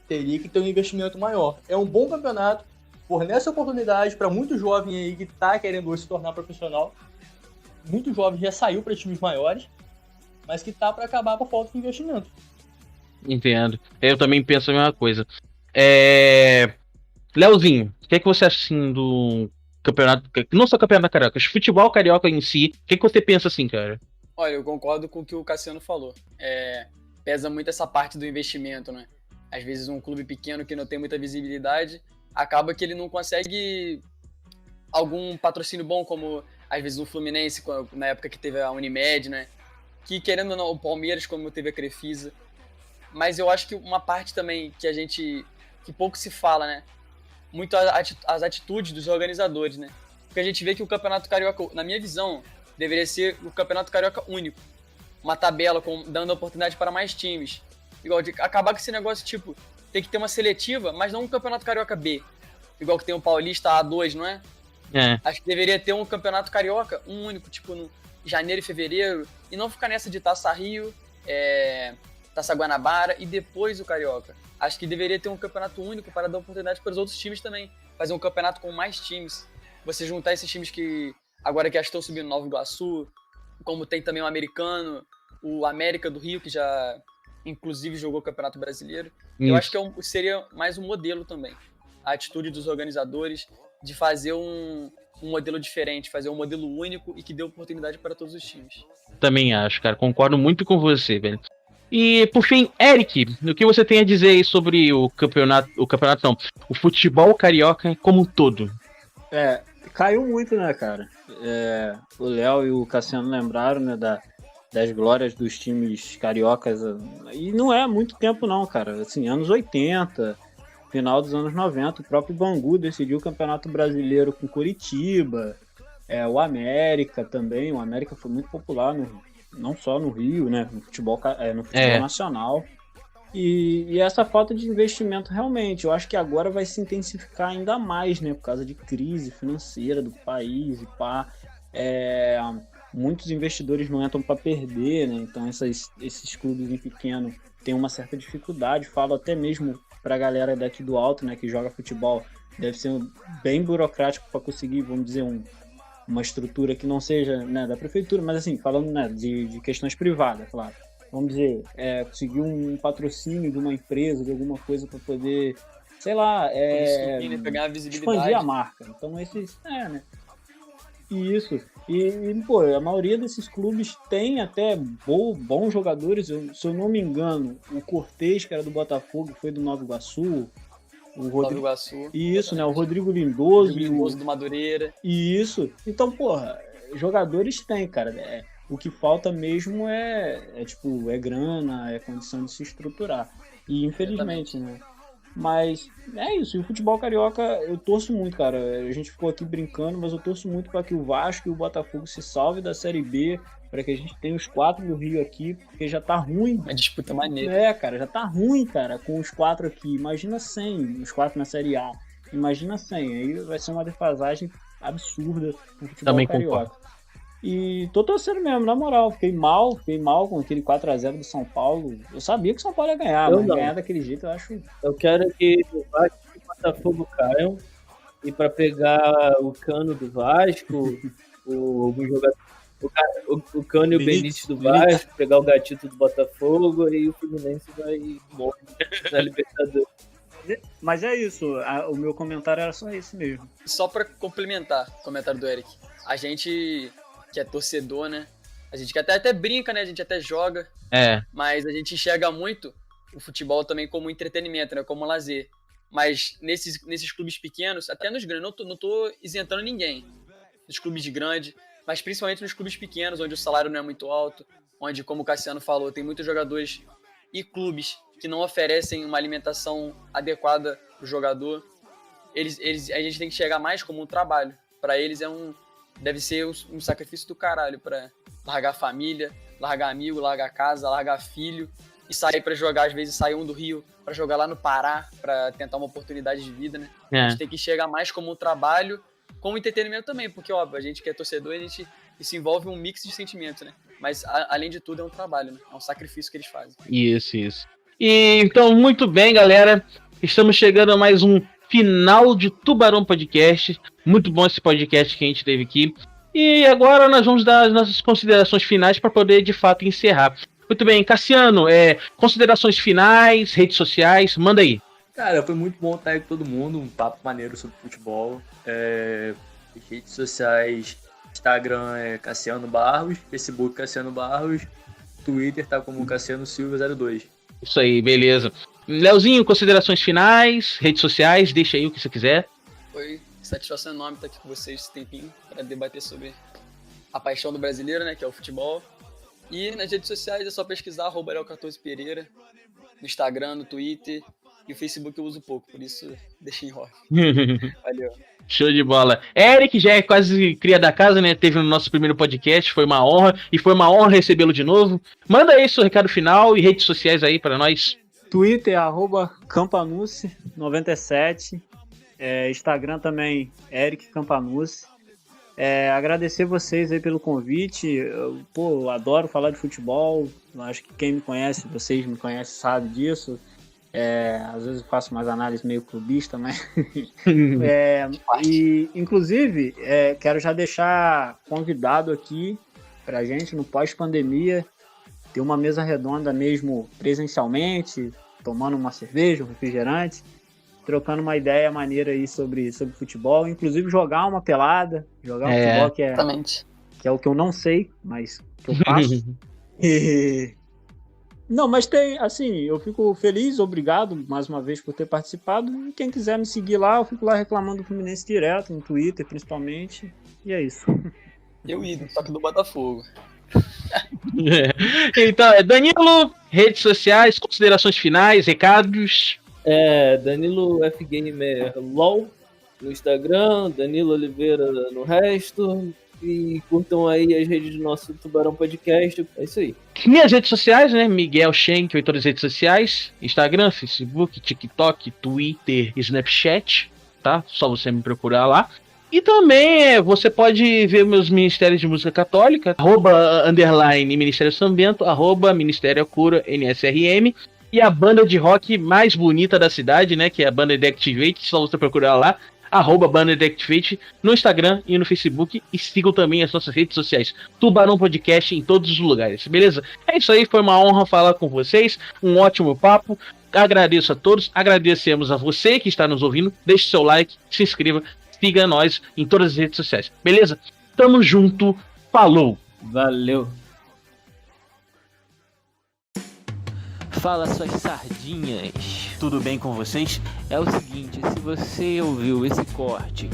teria que ter um investimento maior. É um bom campeonato, fornece oportunidade para muito jovem aí que tá querendo hoje se tornar profissional. Muito jovem já saiu para times maiores, mas que tá para acabar por falta de investimento. Entendo. Eu também penso a mesma coisa. Leozinho, o que é que você acha assim do campeonato, não só campeonato carioca, mas futebol carioca em si, o que é que você pensa assim, cara? Olha, eu concordo com o que o Cassiano falou. Pesa muito essa parte do investimento, né? Às vezes um clube pequeno que não tem muita visibilidade, acaba que ele não consegue algum patrocínio bom, como às vezes o Fluminense, na época que teve a Unimed, né? Que querendo ou não, o Palmeiras, como teve a Crefisa. Mas eu acho que uma parte também que pouco se fala, né? Muito as atitudes dos organizadores, né? Porque a gente vê que o Campeonato Carioca, na minha visão, deveria ser o Campeonato Carioca único. Uma tabela dando oportunidade para mais times. Igual de acabar com esse negócio, tipo, tem que ter uma seletiva, mas não um Campeonato Carioca B. Igual que tem o Paulista A2, não é? Acho que deveria ter um Campeonato Carioca, um único, tipo, no janeiro e fevereiro, e não ficar nessa de Taça Rio, Taça Guanabara e depois o Carioca. Acho que deveria ter um campeonato único para dar oportunidade para os outros times também. Fazer um campeonato com mais times. Você juntar esses times que agora que já estão subindo, Nova Iguaçu, como tem também o Americano, o América do Rio, que já inclusive jogou o Campeonato Brasileiro. Isso. Eu acho que seria mais um modelo também. A atitude dos organizadores de fazer um modelo diferente, fazer um modelo único e que dê oportunidade para todos os times. Também acho, cara. Concordo muito com você, velho. E, por fim, Eric, o que você tem a dizer aí sobre o futebol carioca como um todo? Caiu muito, né, cara? O Léo e o Cassiano lembraram, né, das glórias dos times cariocas, e não é muito tempo não, cara, assim, anos 80, final dos anos 90, o próprio Bangu decidiu o Campeonato Brasileiro com Curitiba, o América também, o América foi muito popular, não só no Rio, né, no futebol nacional, e essa falta de investimento realmente, eu acho que agora vai se intensificar ainda mais, né, por causa de crise financeira do país e pá, muitos investidores não entram para perder, né? Então esses clubes em pequeno têm uma certa dificuldade. Falo até mesmo para a galera daqui do alto, né, que joga futebol, deve ser bem burocrático para conseguir, vamos dizer, uma estrutura que não seja, né, da prefeitura, mas assim, falando, né, de questões privadas, claro. Vamos dizer, conseguir um patrocínio de uma empresa, de alguma coisa para poder, sei lá, pegar a visibilidade, expandir a marca. Então esses, né? Isso. E, pô, a maioria desses clubes tem até bons jogadores. Se eu não me engano, o Cortez, que era do Botafogo, foi do Nova Iguaçu. Nova Iguaçu. Isso, né? O Rodrigo Lindoso. Do Madureira. Isso. Então, porra, jogadores tem, cara. O que falta mesmo é grana, é condição de se estruturar. E infelizmente, né? Mas é isso, e o futebol carioca eu torço muito, cara. A gente ficou aqui brincando, mas eu torço muito para que o Vasco e o Botafogo se salve da Série B, para que a gente tenha os 4 do Rio aqui, porque já tá ruim. Uma disputa maneira. Cara, já tá ruim, cara, com os 4 aqui. Imagina 100, os 4 na Série A. Imagina 100, aí vai ser uma defasagem absurda no futebol também carioca. Concordo. E tô torcendo mesmo, na moral. Fiquei mal com aquele 4-0 do São Paulo. Eu sabia que o São Paulo ia ganhar, mas ganhar daquele jeito eu acho... Eu quero que o Vasco e o Botafogo caiam. E pra pegar o Cano do Vasco, algum jogador, o Cano e o Benítez do Vasco, pegar o Gatito do Botafogo, e o Fluminense vai morrer na Libertadores. Mas é isso, o meu comentário era só esse mesmo. Só pra complementar o comentário do Eric. A gente que é torcedor, né? A gente que até brinca, né? A gente até joga. Mas a gente enxerga muito o futebol também como entretenimento, né? Como lazer. Mas nesses clubes pequenos, até nos grandes, não tô isentando ninguém. Nos clubes grandes, mas principalmente nos clubes pequenos, onde o salário não é muito alto, onde, como o Cassiano falou, tem muitos jogadores e clubes que não oferecem uma alimentação adequada pro jogador. A gente tem que chegar mais como um trabalho. Para eles deve ser um sacrifício do caralho, para largar a família, largar amigo, largar casa, largar filho e sair para jogar, às vezes sair do Rio para jogar lá no Pará, para tentar uma oportunidade de vida, né? A gente tem que chegar mais como um trabalho, como entretenimento também, porque, óbvio, a gente que é torcedor, isso envolve um mix de sentimentos, né? Mas, além de tudo, é um trabalho, né? É um sacrifício que eles fazem. Isso. E, então, muito bem, galera. Estamos chegando a mais um final de Tubarão Podcast. Muito bom esse podcast que a gente teve aqui. E agora nós vamos dar as nossas considerações finais para poder, de fato, encerrar. Muito bem, Cassiano, considerações finais, redes sociais, manda aí. Cara, foi muito bom estar aí com todo mundo, um papo maneiro sobre futebol. Redes sociais, Instagram é Cassiano Barros, Facebook Cassiano Barros, Twitter tá como Cassiano Silva 02. Isso aí, beleza. Leozinho, considerações finais, redes sociais, deixa aí o que você quiser. Foi satisfação enorme estar aqui com vocês esse tempinho para debater sobre a paixão do brasileiro, né, que é o futebol. E nas redes sociais é só pesquisar @Ariel14Pereira, no Instagram, no Twitter, e o Facebook eu uso pouco, por isso deixei em off. Valeu. Show de bola. Eric já é quase cria da casa, né? Teve no nosso primeiro podcast, foi uma honra, e foi uma honra recebê-lo de novo. Manda aí seu recado final e redes sociais aí para nós. Twitter, @Campanucci97, Instagram também, Eric Campanucci. Agradecer vocês aí pelo convite. Eu adoro falar de futebol. Acho que quem me conhece, vocês me conhecem, sabe disso. Às vezes eu faço umas análises meio clubista, mas e inclusive quero já deixar convidado aqui pra gente no pós-pandemia ter uma mesa redonda mesmo presencialmente, tomando uma cerveja, um refrigerante, trocando uma ideia maneira aí sobre futebol, inclusive jogar uma pelada, jogar um futebol que é o que eu não sei, mas que eu faço. Não, mas tem, assim, eu fico feliz, obrigado mais uma vez por ter participado, e quem quiser me seguir lá, eu fico lá reclamando do Fluminense direto, no Twitter principalmente, e é isso. Eu ido, só que do Botafogo. Então, Danilo, redes sociais, considerações finais, recados. Danilo F Gamer LOL no Instagram, Danilo Oliveira no resto. E curtam aí as redes do nosso Tubarão Podcast. É isso aí. Minhas redes sociais, né? Miguel Schenck, em todas as redes sociais. Instagram, Facebook, TikTok, Twitter, Snapchat. Tá? Só você me procurar lá. E também você pode ver meus ministérios de música católica. @_ Ministério São Bento, @Ministério Cura NSRM. E a banda de rock mais bonita da cidade, né? Que é a banda The Activate. Só você procurar lá. @Banda The Activate no Instagram e no Facebook. E sigam também as nossas redes sociais. Tubarão Podcast em todos os lugares, beleza? É isso aí, foi uma honra falar com vocês. Um ótimo papo. Agradeço a todos. Agradecemos a você que está nos ouvindo. Deixe seu like, se inscreva. Siga nós em todas as redes sociais, beleza? Tamo junto. Falou. Valeu. Fala, suas sardinhas, tudo bem com vocês? É o seguinte, se você ouviu esse corte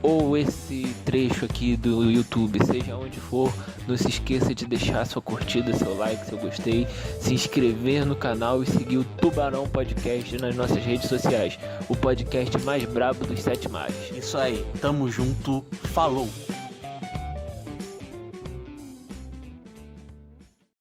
ou esse trecho aqui do YouTube, seja onde for, não se esqueça de deixar sua curtida, seu like, seu gostei, se inscrever no canal e seguir o Tubarão Podcast nas nossas redes sociais, o podcast mais brabo dos 7 mares. Isso aí, tamo junto, falou!